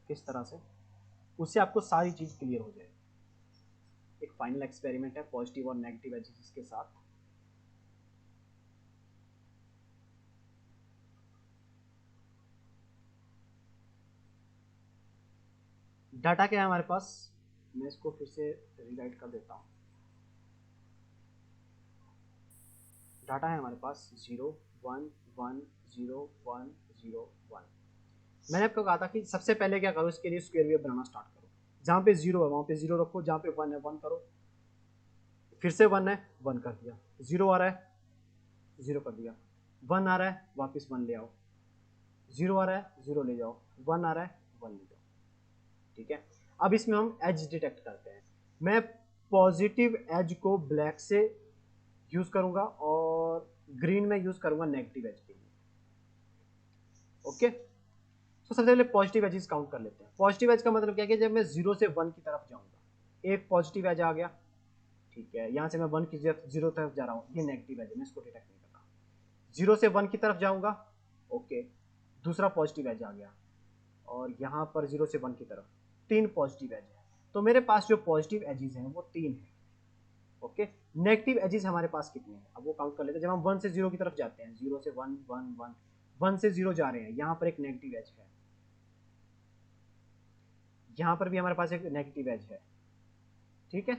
किस तरह से, उससे आपको सारी चीज क्लियर हो जाएगी। एक फाइनल एक्सपेरिमेंट है पॉजिटिव और नेगेटिव एजेस के साथ। डाटा क्या है हमारे पास, मैं इसको फिर से रीराइट कर देता हूँ। डाटा है हमारे पास 0 1 1 0 1 0 1। मैंने आपको कहा था कि सबसे पहले क्या करो, इसके लिए स्क्वायर वेव बनाना स्टार्ट करो। जहाँ पे 0 है वहाँ पे 0 रखो, जहाँ पे 1 है 1 करो। फिर से 1 है, 1 कर दिया। 0 आ रहा है, 0 कर दिया। 1 आ रहा है, वापस 1 ले आओ। 0 आ रहा है 0 ले जाओ, 1 आ रहा है 1 ले जाओ, ठीक है। अब इसमें हम एज डिटेक्ट करते हैं। मैं पॉजिटिव एज को ब्लैक से यूज करूंगा और ग्रीन में यूज करूंगा नेगेटिव एज के लिए, ओके। तो सबसे पहले पॉजिटिव एजेस काउंट कर लेते हैं। पॉजिटिव एज का मतलब क्या है कि जब मैं 0 से 1 की तरफ जाऊंगा, एक पॉजिटिव एज आ गया, ठीक है, यहां से मैं 1 की 0 तरफ जा रहा हूं, ये नेगेटिव एज है, मैं इसको डिटेक्ट नहीं कर रहा। 0 से 1 की तरफ जाऊंगा, ओके, दूसरा पॉजिटिव एज आ गया, और यहां पर 0 से 1 की तरफ 3 पॉजिटिव एज है। तो मेरे पास जो पॉजिटिव एजेस हैं वो 3 है, ओके। नेगेटिव एजेस हमारे पास कितने हैं, अब वो काउंट कर लेते हैं। जब हम 1 से 0 की तरफ जाते हैं, 0 से 1 1 1 1 से 0 जा रहे हैं, यहां पर एक नेगेटिव एज है, यहां पर भी हमारे पास एक नेगेटिव एज है, ठीक है।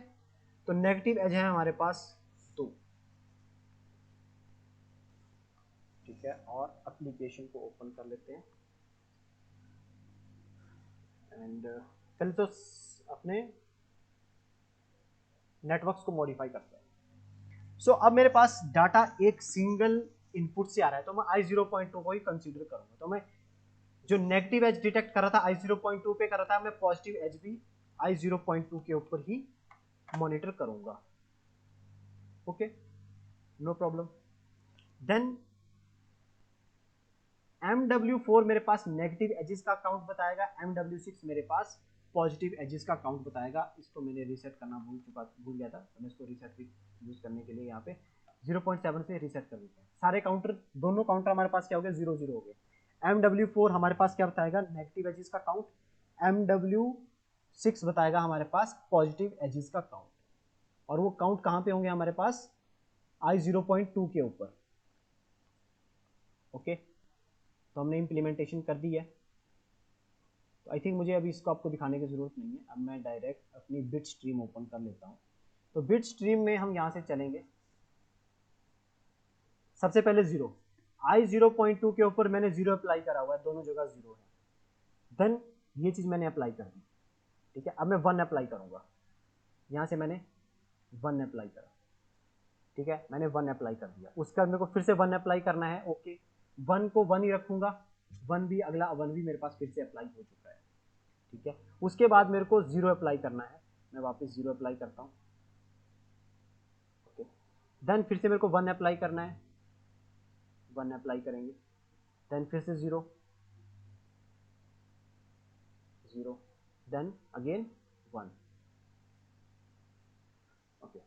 तो नेगेटिव एज है हमारे पास 2, ठीक है। और एप्लीकेशन को ओपन कर लेते हैं एंड पहले तो अपने नेटवर्क्स को मॉडिफाई करते हैं। सो अब मेरे पास डाटा एक सिंगल इनपुट से आ रहा है, तो मैं i0.2 को ही कंसीडर करूंगा। तो मैं जो नेगेटिव एज डिटेक्ट कर रहा था i0.2 पे कर रहा था, मैं पॉजिटिव एज भी i0.2 के ऊपर ही मॉनिटर करूंगा, okay, no problem. Then MW4 मेरे पास नेगेटिव एजेस का काउंट बताएगा, MW6 मेरे पास पॉजिटिव एजेस का काउंट बताएगा। इसको मैंने रीसेट करना भूल गया था, तो मैं इसको रीसेट यूज करने के लिए यहाँ पे 0.7 से रीसेट कर देते हैं। सारे काउंटर, दोनों काउंटर हमारे पास क्या हो गए, 0 0 हो गए। MW4 हमारे पास क्या बताएगा, नेगेटिव एजेस का काउंट। MW6 बताएगा हमारे पास पॉजिटिव एजेस का काउंट, और वो काउंट कहाँ पे होंगे हमारे पास, i0.2 के ऊपर, ओके। तो हमने इम्प्लीमेंटेशन कर दी है, तो आई थिंक मुझे अभी इसको आपको दिखाने की जरूरत नहीं है। अब मैं डायरेक्ट अपनी बिट स्ट्रीम ओपन कर लेता हूँ। तो बिट स्ट्रीम में हम यहाँ से चलेंगे, सबसे पहले 0, i0.2 के ऊपर मैंने 0 अप्लाई करा हुआ है, दोनों जगह 0 है। देन ये चीज़ मैंने अप्लाई कर दी, ठीक है। अब मैं 1 अप्लाई करूँगा, यहाँ से मैंने 1 अप्लाई करा, ठीक है, मैंने 1 अप्लाई कर दिया। उसके बाद मेरे को फिर से 1 अप्लाई करना है, ओके, 1 को 1 ही रखूंगा, 1 भी, अगला 1 भी मेरे पास फिर से अप्लाई हो चुका है, ठीक है। उसके बाद मेरे को 0 अप्लाई करना है, मैं वापस 0 अप्लाई करता हूँ, ओके। देन फिर से मेरे को 1 अप्लाई करना है, 1 अप्लाई करेंगे, देन फिर से 0 0, देन अगेन 1, ओके।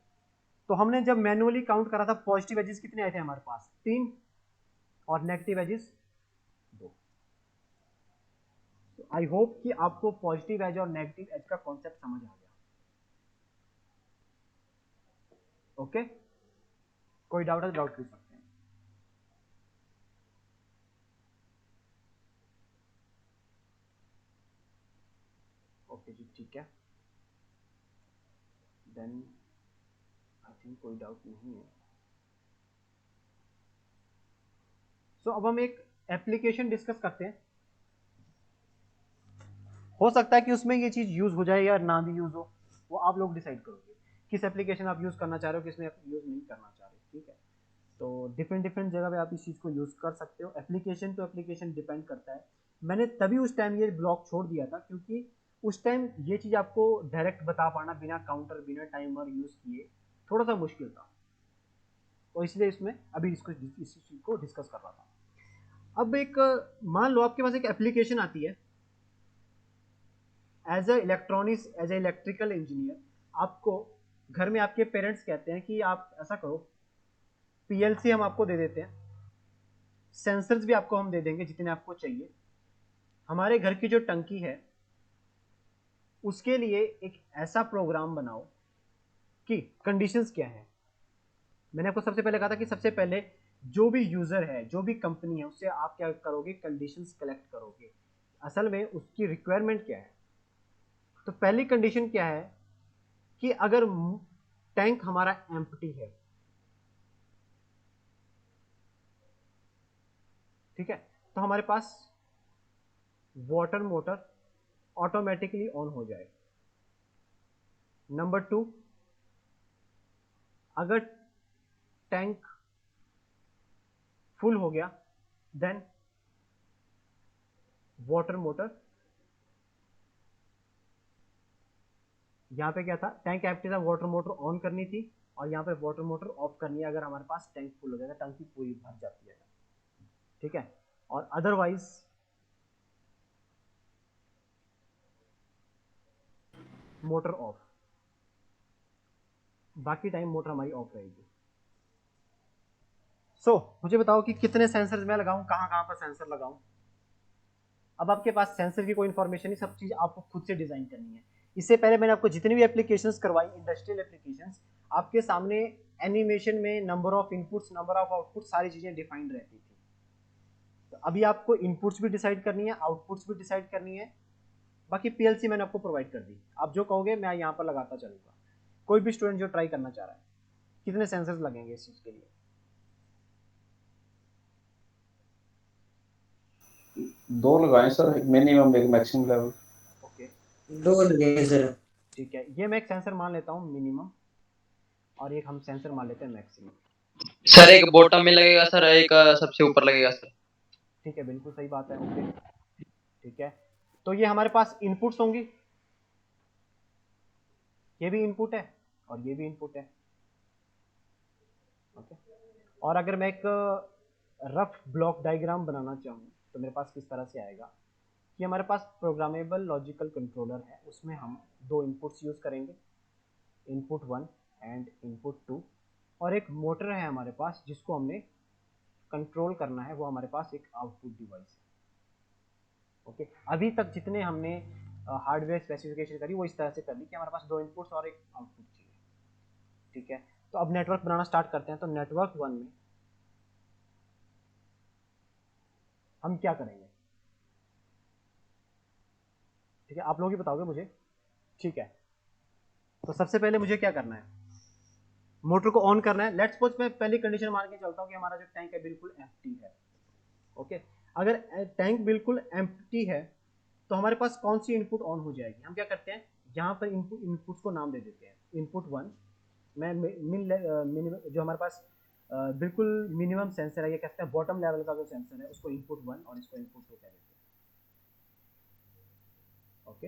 तो हमने जब मैनुअली काउंट करा था, पॉजिटिव एजेस कितने आए थे हमारे पास, 3, और नेगेटिव एजेस 2। तो आई होप कि आपको पॉजिटिव एज और नेगेटिव एज का कॉन्सेप्ट समझ आ गया, ओके। कोई डाउट है, डाउट पूछ सकते हैं। ओके जी, ठीक है, देन आई थिंक कोई डाउट नहीं है। सो अब हम एक एप्लीकेशन डिस्कस करते हैं। हो सकता है कि उसमें ये चीज यूज हो जाए या ना भी यूज हो, वो आप लोग डिसाइड करोगे किस एप्लीकेशन आप यूज करना चाह रहे हो, किस में यूज नहीं करना चाह रहे, ठीक है। तो डिफरेंट डिफरेंट जगह पे आप इस चीज को यूज कर सकते हो, एप्लीकेशन टू एप्लीकेशन डिपेंड करता है। मैंने तभी उस टाइम ये ब्लॉक छोड़ दिया था, क्योंकि उस टाइम ये चीज आपको डायरेक्ट बता पाना बिना काउंटर बिना टाइमर यूज किए थोड़ा सा मुश्किल था, तो इसलिए इसमें अभी इसको इस चीज को डिस्कस कर रहा था। अब एक मान लो आपके पास एक एप्लीकेशन आती है, as a electronics, as a electrical engineer, आपको घर में आपके पेरेंट्स कहते हैं कि आप ऐसा करो, पीएलसी हम आपको दे देते हैं, सेंसर्स भी आपको हम दे देंगे जितने आपको चाहिए, हमारे घर की जो टंकी है उसके लिए एक ऐसा प्रोग्राम बनाओ कि कंडीशंस क्या है। मैंने आपको सबसे पहले कहा था कि सबसे पहले जो भी यूजर है, जो भी कंपनी है, उससे आप क्या करोगे, कंडीशंस कलेक्ट करोगे, असल में उसकी रिक्वायरमेंट क्या है। तो पहली कंडीशन क्या है कि अगर टैंक हमारा एम्प्टी है, ठीक है, तो हमारे पास वाटर मोटर ऑटोमेटिकली ऑन हो जाए। नंबर 2, अगर टैंक फुल हो गया, देन वाटर मोटर, यहाँ पे क्या था, टैंक एम्प्टी था, वाटर मोटर ऑन करनी थी, और यहाँ पे वाटर मोटर ऑफ करनी है अगर हमारे पास टैंक फुल हो जाएगा, टंकी पूरी भर जाती है, ठीक है। और अदरवाइज मोटर ऑफ, बाकी टाइम मोटर हमारी ऑफ रहेगी। मुझे बताओ कि कितने सेंसर मैं लगाऊं, कहां कहां पर सेंसर लगाऊं। अब आपके पास सेंसर की कोई इन्फॉर्मेशन नहीं, सब चीज आपको खुद से डिजाइन करनी है। इससे पहले मैंने आपको जितनी भी एप्लीकेशंस करवाई, इंडस्ट्रियल एप्लीकेशंस, आपके सामने एनिमेशन में number of inputs, number of output, सारी चीजें डिफाइंड रहती थी। तो अभी आपको इनपुट्स भी डिसाइड करनी है, आउटपुट्स भी डिसाइड करनी है, बाकी पीएलसी मैंने आपको प्रोवाइड कर दी। आप जो कहोगे मैं यहाँ पर लगाता चलूंगा। कोई भी स्टूडेंट जो ट्राई करना चाह रहा है, कितने सेंसर्स लगेंगे इस चीज के लिए? दो लगाएं सर, एक मिनिमम एक मैक्सिमम लेवल। ओके, 2 लगेंगे सर। ठीक है, ये मैं एक सेंसर मान लेता हूँ मिनिमम, और एक हम सेंसर मान लेते हैं मैक्सिमम। सर एक बॉटम में लगेगा सर, एक सबसे ऊपर लगेगा सर। ठीक है, बिल्कुल सही बात है। ओके, ठीक है, तो ये हमारे पास इनपुट्स होंगी, ये भी इनपुट है और ये भी इनपुट है। ओके, और अगर मैं एक रफ ब्लॉक डायग्राम बनाना चाहूँ तो मेरे पास किस तरह से आएगा कि हमारे पास प्रोग्रामेबल लॉजिकल कंट्रोलर है, उसमें हम दो इनपुट्स यूज करेंगे, इनपुट 1 एंड इनपुट 2, और एक मोटर है हमारे पास जिसको हमने कंट्रोल करना है, वो हमारे पास एक आउटपुट डिवाइस है। ओके, अभी तक जितने हमने हार्डवेयर स्पेसिफिकेशन करी वो इस तरह से कर ली कि हमारे पास दो इनपुट्स और एक आउटपुट चाहिए, ठीक है। तो अब नेटवर्क बनाना स्टार्ट करते हैं। तो नेटवर्क 1 में हम क्या करेंगे, ठीक है, आप लोग ही बताओगे मुझे, ठीक है। तो सबसे पहले मुझे क्या करना है, मोटर को ऑन करना है। लेट्स सपोज मैं पहली कंडीशन मान के चलता हूँ कि हमारा जो टैंक है बिल्कुल एम्प्टी है। ओके, अगर टैंक बिल्कुल एम्प्टी है तो हमारे पास कौन सी इनपुट ऑन हो जाएगी? हम क्या करते हैं, यहाँ पर इनपुट्स को नाम दे देते हैं। इनपुट 1 मैं जो हमारे पास बिल्कुल मिनिमम सेंसर है, ये कहते हैं बॉटम लेवल का जो सेंसर है, उसको इनपुट 1 और इसको इनपुट 2 कह देते हैं। ओके,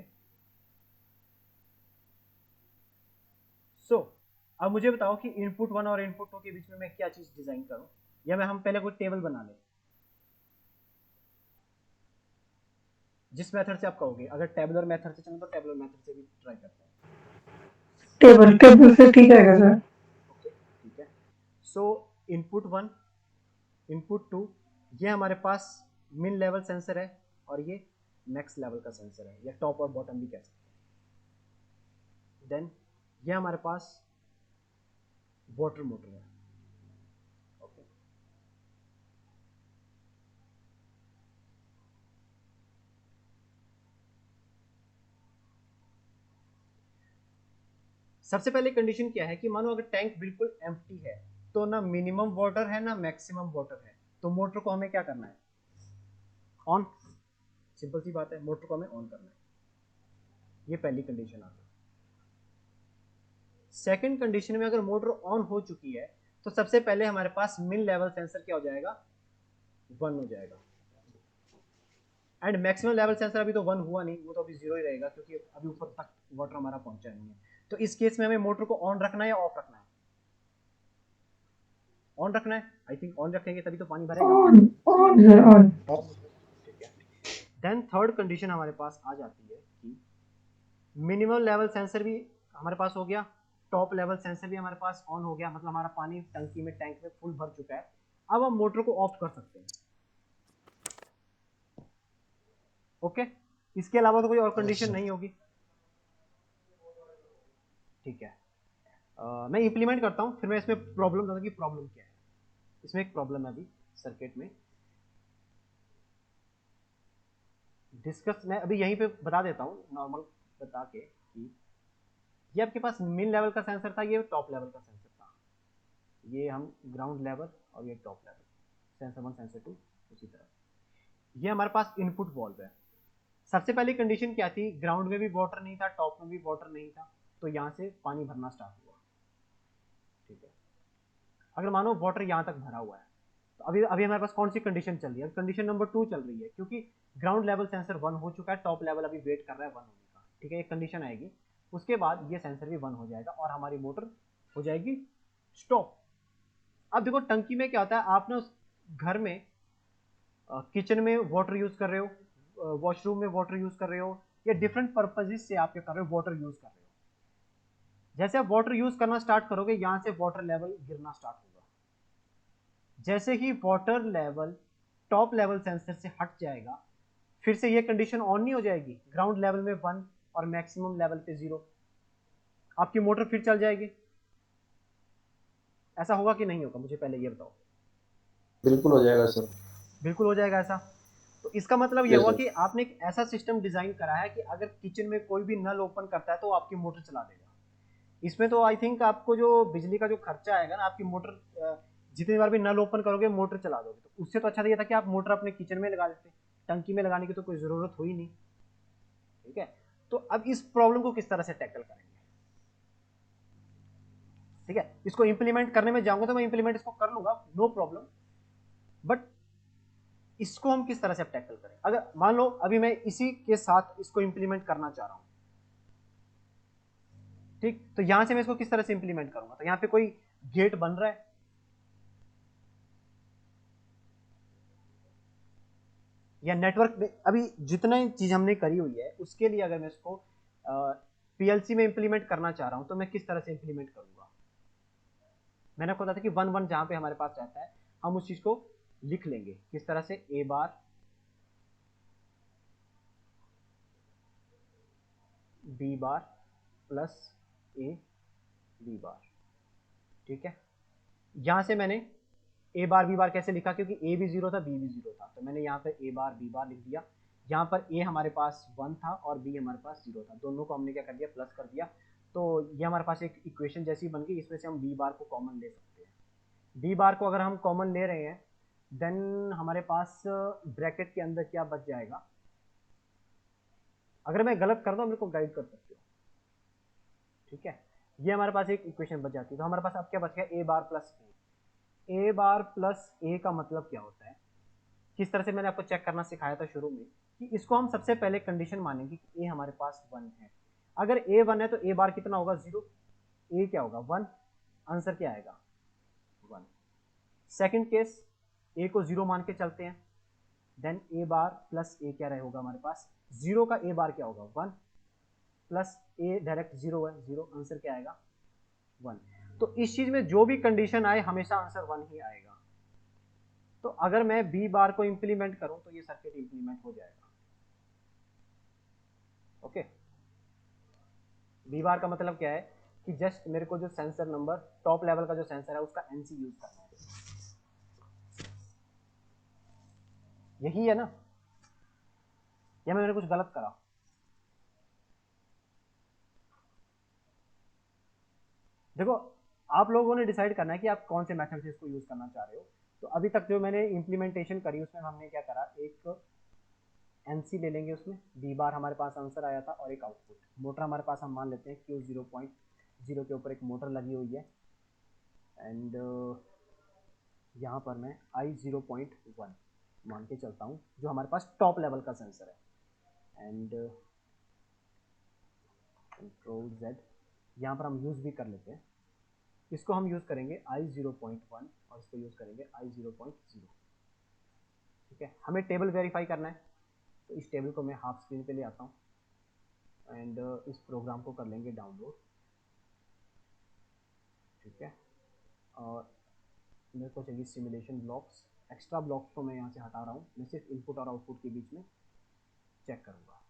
अब मुझे बताओ कि इनपुट 1 और इनपुट 2 के बीच में मैं क्या चीज डिजाइन करूं, या मैं हम पहले कोई टेबल बना लें, जिस मेथड से आप कहोगे। अगर टेबुलर मेथड से चलें तो टेबुलर मेथड से भी ट्राई करते हैं। टेबल से ठीक है सर। ओके, ठीक है। इनपुट 1, इनपुट 2, ये हमारे पास मिन लेवल सेंसर है, और ये मैक्स लेवल का सेंसर है, या टॉप और बॉटम भी कह सकते हैं। देन ये हमारे पास वाटर मोटर है। ओके, सबसे पहले कंडीशन क्या है कि मानो अगर टैंक बिल्कुल एम्प्टी है तो ना मिनिमम वाटर है ना मैक्सिमम वाटर है, तो मोटर को हमें क्या करना है, ऑन। सिंपल सी बात है, मोटर को हमें ऑन करना है। ये पहली कंडीशन आ गई। सेकंड कंडीशन में अगर मोटर ऑन हो चुकी है तो सबसे पहले हमारे पास मिन लेवल सेंसर क्या हो जाएगा, 1 हो जाएगा। एंड मैक्सिमम लेवल सेंसर अभी तो 1 हुआ नहीं, वो तो अभी 0 ही रहेगा, क्योंकि अभी ऊपर तक वाटर हमारा पहुंचा नहीं है। तो इस केस में हमें मोटर को ऑन रखना है या ऑफ रखना है? ऑन रखना है। आई थिंक ऑन रखेंगे तभी तो पानी भरेगा। ऑन। ठीक है। देन थर्ड कंडीशन हमारे पास आ जाती है कि मिनिमम लेवल सेंसर भी हमारे पास हो गया, टॉप लेवल सेंसर भी हमारे पास ऑन हो गया, मतलब हमारा पानी टंकी में, टैंक में फुल भर चुका है। अब हम मोटर को ऑफ कर सकते हैं। ओके, इसके अलावा तो कोई और कंडीशन नहीं होगी, ठीक है। मैं इंप्लीमेंट करता हूँ, फिर मैं इसमें प्रॉब्लम बताऊँ कि प्रॉब्लम क्या है। इसमें एक प्रॉब्लम है अभी सर्किट में, डिस्कस मैं अभी यहीं पे बता देता हूँ नॉर्मल बता के कि ये आपके पास मिन लेवल का सेंसर था, ये टॉप लेवल का सेंसर था, ये हम ग्राउंड लेवल और ये टॉप लेवल, सेंसर 1 सेंसर 2 उसी तरह। ये हमारे पास इनपुट वॉल्व है। सबसे पहली कंडीशन क्या थी, ग्राउंड में भी वाटर नहीं था, टॉप में भी वाटर नहीं था, तो यहाँ से पानी भरना स्टार्ट हुआ, ठीक है। अगर मानो वाटर यहाँ तक भरा हुआ है, तो अभी अभी हमारे पास कौन सी कंडीशन चल रही है? कंडीशन नंबर 2 चल रही है, क्योंकि ग्राउंड लेवल सेंसर 1 हो चुका है, टॉप लेवल अभी वेट कर रहा है 1 होने का। ठीक है, एक कंडीशन आएगी, उसके बाद ये सेंसर भी 1 हो जाएगा और हमारी मोटर हो जाएगी स्टॉप। अब देखो टंकी में क्या होता है, आप ना उस घर में किचन में वाटर यूज कर रहे हो, वॉशरूम में वाटर यूज कर रहे हो, या डिफरेंट पर्पजेस से आप क्या कर रहे हो, वाटर यूज कर रहे हो। जैसे आप वाटर यूज करना स्टार्ट करोगे, यहां से वाटर लेवल गिरना स्टार्ट होगा। जैसे ही water level top level sensor से हट जाएगा, फिर से ये कंडीशन ऑन नहीं हो जाएगी, ग्राउंड लेवल में 1 और मैक्सिमम लेवल पे 0, आपकी मोटर फिर चल जाएगी। ऐसा होगा कि नहीं होगा, मुझे पहले ये बताओ। बिल्कुल हो जाएगा सर। बिल्कुल हो जाएगा ऐसा। तो इसका मतलब ये यस हुआ सर। कि आपने एक ऐसा सिस्टम डिजाइन करा है कि अगर किचन में कोई भी नल ओपन करता है तो आपकी मोटर चला देगा। इसमें तो आई थिंक आपको जो बिजली का जो खर्चा आएगा ना, आपकी मोटर जितनी बार भी नल ओपन करोगे मोटर चला दोगे, तो उससे तो अच्छा तो ये था कि आप मोटर अपने किचन में लगा लेते, टंकी में लगाने की तो कोई जरूरत हुई नहीं। ठीक है, तो अब इस प्रॉब्लम को किस तरह से टैकल करेंगे? ठीक है, इसको इंप्लीमेंट करने में जाऊंगा तो मैं इंप्लीमेंट इसको कर लूंगा, नो प्रॉब्लम, बट इसको हम किस तरह से टैकल करें? अगर मान लो अभी मैं इसी के साथ इसको इंप्लीमेंट करना चाह रहा हूं, ठीक, तो यहां से मैं इसको किस तरह से इंप्लीमेंट करूंगा? तो यहां पे कोई गेट बन रहा है, या नेटवर्क में अभी जितना चीज हमने करी हुई है उसके लिए अगर मैं इसको पीएलसी में इंप्लीमेंट करना चाह रहा हूं तो मैं किस तरह से इंप्लीमेंट करूंगा? मैंने आपको बताया था कि 1 1 जहां पे हमारे पास रहता है हम उस चीज को लिख लेंगे किस तरह से, A bar B bar plus A B bar. ठीक है, यहां से मैंने ए बार बी बार कैसे लिखा, क्योंकि ए भी 0 था बी भी 0 था, तो मैंने यहाँ पे ए बार बी बार लिख दिया। यहाँ पर ए हमारे पास 1 था और बी हमारे पास 0 था, दोनों को हमने क्या कर दिया, प्लस कर दिया। तो ये हमारे पास एक इक्वेशन जैसी बन गई, इसमें से हम बी बार को कॉमन ले सकते हैं। बी बार को अगर हम कॉमन ले रहे हैं देन हमारे पास ब्रैकेट के अंदर क्या बच जाएगा? अगर मैं गलत कर दूं मेरे को गाइड कर सकते हो। ठीक है, ये हमारे पास एक इक्वेशन बच जाती है। तो हमारे पास अब क्या बच गया, ए बार प्लस ए बार प्लस ए का मतलब क्या होता है? किस तरह से मैंने आपको चेक करना सिखाया था शुरू में, कि इसको हम सबसे पहले कंडीशन मानेंगे कि ए हमारे पास 1 है। अगर ए 1 है तो ए बार कितना होगा, 0। ए क्या होगा, 1, आंसर क्या आएगा, 1। सेकंड केस, ए को 0 मान के चलते हैं, देन ए बार प्लस ए क्या रहेगा हमारे पास, 0 का ए बार क्या होगा, 1 प्लस ए डायरेक्ट 0 है, 0, आंसर क्या आएगा, 1। तो इस चीज में जो भी कंडीशन आए हमेशा आंसर 1 ही आएगा। तो अगर मैं बी बार को इंप्लीमेंट करूं तो ये सर्किट इंप्लीमेंट हो जाएगा। ओके, बी बार का मतलब क्या है कि जस्ट मेरे को जो सेंसर नंबर टॉप लेवल का जो सेंसर है उसका एनसी यूज करना है, यही है ना, या मैंने कुछ गलत करा? देखो, आप लोगों ने डिसाइड करना है कि आप कौन से मेथड से इसको यूज करना चाह रहे हो। तो अभी तक जो मैंने इंप्लीमेंटेशन करी उसमें हमने क्या करा, एक एनसी ले लेंगे, उसमें बी बार हमारे पास आंसर आया था और एक आउटपुट। मोटर हमारे पास हम मान लेते हैं क्यू 0.0 के ऊपर एक मोटर लगी हुई है, एंड यहाँ पर मैं आई 0.1 मान के चलता हूँ जो हमारे पास टॉप लेवल का सेंसर है, एंड कंट्रोल जेड यहाँ पर हम यूज़ भी कर लेते हैं। इसको हम यूज़ करेंगे आई 0.1 और इसको यूज़ करेंगे आई 0.0। ठीक है, हमें टेबल वेरीफाई करना है, तो इस टेबल को मैं हाफ स्क्रीन पे ले आता हूँ एंड इस प्रोग्राम को कर लेंगे डाउनलोड। ठीक है, और मेरे को चाहिए सिमुलेशन ब्लॉक्स, एक्स्ट्रा ब्लॉक्स को मैं यहाँ से हटा रहा हूँ, मैं सिर्फ इनपुट और आउटपुट के बीच में चेक करूँगा,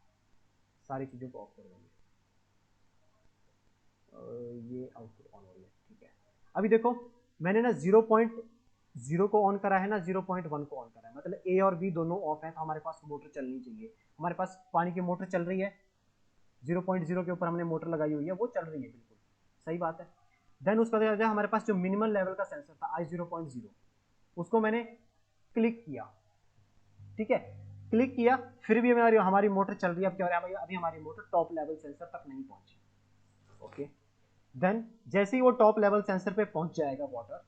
सारी चीज़ों को ऑफ कर देंगे। ये आउटपुट ऑन हो रही है। ठीक है, अभी देखो मैंने ना 0.0 को ऑन करा है ना 0.1 को ऑन करा है, मतलब ए और बी दोनों ऑफ है, तो हमारे पास मोटर चलनी चाहिए। हमारे पास पानी की मोटर चल रही है, 0.0 के ऊपर हमने मोटर लगाई हुई है, वो चल रही है, बिल्कुल सही बात है। देन उसका क्या है, हमारे पास जो मिनिमम लेवल का सेंसर था आई 0.0 उसको मैंने क्लिक किया। ठीक है, क्लिक किया, फिर भी हमारी हमारी मोटर चल रही है। अब क्या हो रहा है, अभी हमारी मोटर टॉप लेवल सेंसर तक नहीं पहुंची। ओके, देन जैसे ही वो टॉप लेवल सेंसर पे पहुंच जाएगा वाटर,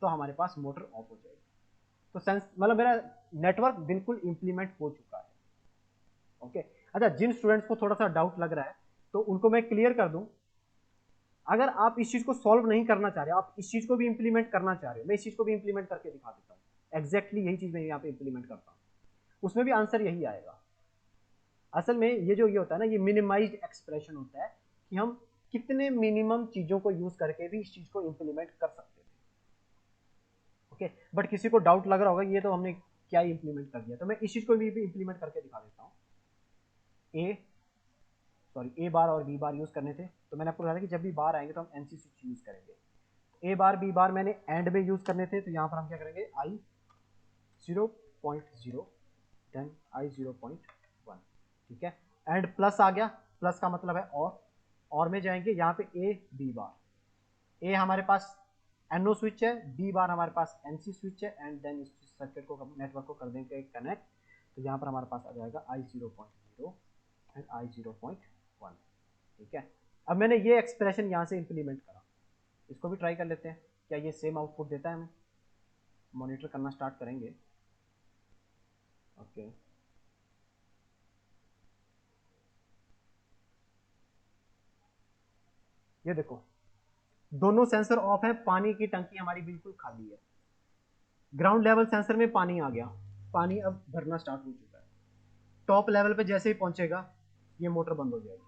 तो हमारे पास मोटर ऑफ हो जाएगी। तो सेंस मतलब मेरा नेटवर्क बिल्कुल इम्प्लीमेंट हो चुका है। ओके, अच्छा जिन स्टूडेंट्स को थोड़ा सा डाउट लग रहा है तो उनको मैं क्लियर कर दूं, अगर आप इस चीज को सॉल्व नहीं करना चाह रहे, आप इस चीज को भी इंप्लीमेंट करना चाह रहे हो, मैं इस चीज को भी इंप्लीमेंट करके दिखा देता हूँ। एग्जैक्टली यही चीज मैं यहाँ पे इंप्लीमेंट करता हूँ, उसमें भी आंसर यही आएगा। असल में ये होता है ना, ये मिनिमाइज्ड एक्सप्रेशन होता है कि हम कितने मिनिमम चीजों को यूज करके भी इस चीज को इंप्लीमेंट कर सकते थे। ओके, बट किसी को डाउट लग रहा होगा ये तो हमने क्या इंप्लीमेंट कर दिया, तो मैं इस चीज को भी इंप्लीमेंट करके दिखा देता हूँ। ए बार और बी बार यूज करने थे, तो मैंने आपको बताया था कि जब भी बार आएंगे तो हम एनसी स्विच यूज करेंगे। ए बार बी बार मैंने एंड में यूज करने थे, तो यहाँ पर हम क्या करेंगे, आई 0.0 देन आई 0.1, ठीक है। एंड प्लस आ गया, प्लस का मतलब है और में जाएंगे, यहाँ पे ए बी बार, ए हमारे पास एनओ स्विच है, बी बार हमारे पास एनसी स्विच है, एंड देन इस सर्किट को नेटवर्क को कर देंगे कनेक्ट, तो यहाँ पर हमारे पास आ जाएगा आई 0.0 एंड आई 0.1, ठीक है। अब मैंने ये एक्सप्रेशन यहाँ से इंप्लीमेंट करा, इसको भी ट्राई कर लेते हैं, क्या ये सेम आउटपुट देता है। हम मॉनिटर करना स्टार्ट करेंगे। ओके, ये देखो दोनों सेंसर ऑफ है, पानी की टंकी हमारी बिल्कुल खाली है। ग्राउंड लेवल सेंसर में पानी आ गया, पानी अब भरना स्टार्ट हो चुका है। टॉप लेवल पे जैसे ही पहुंचेगा ये मोटर बंद हो जाएगी,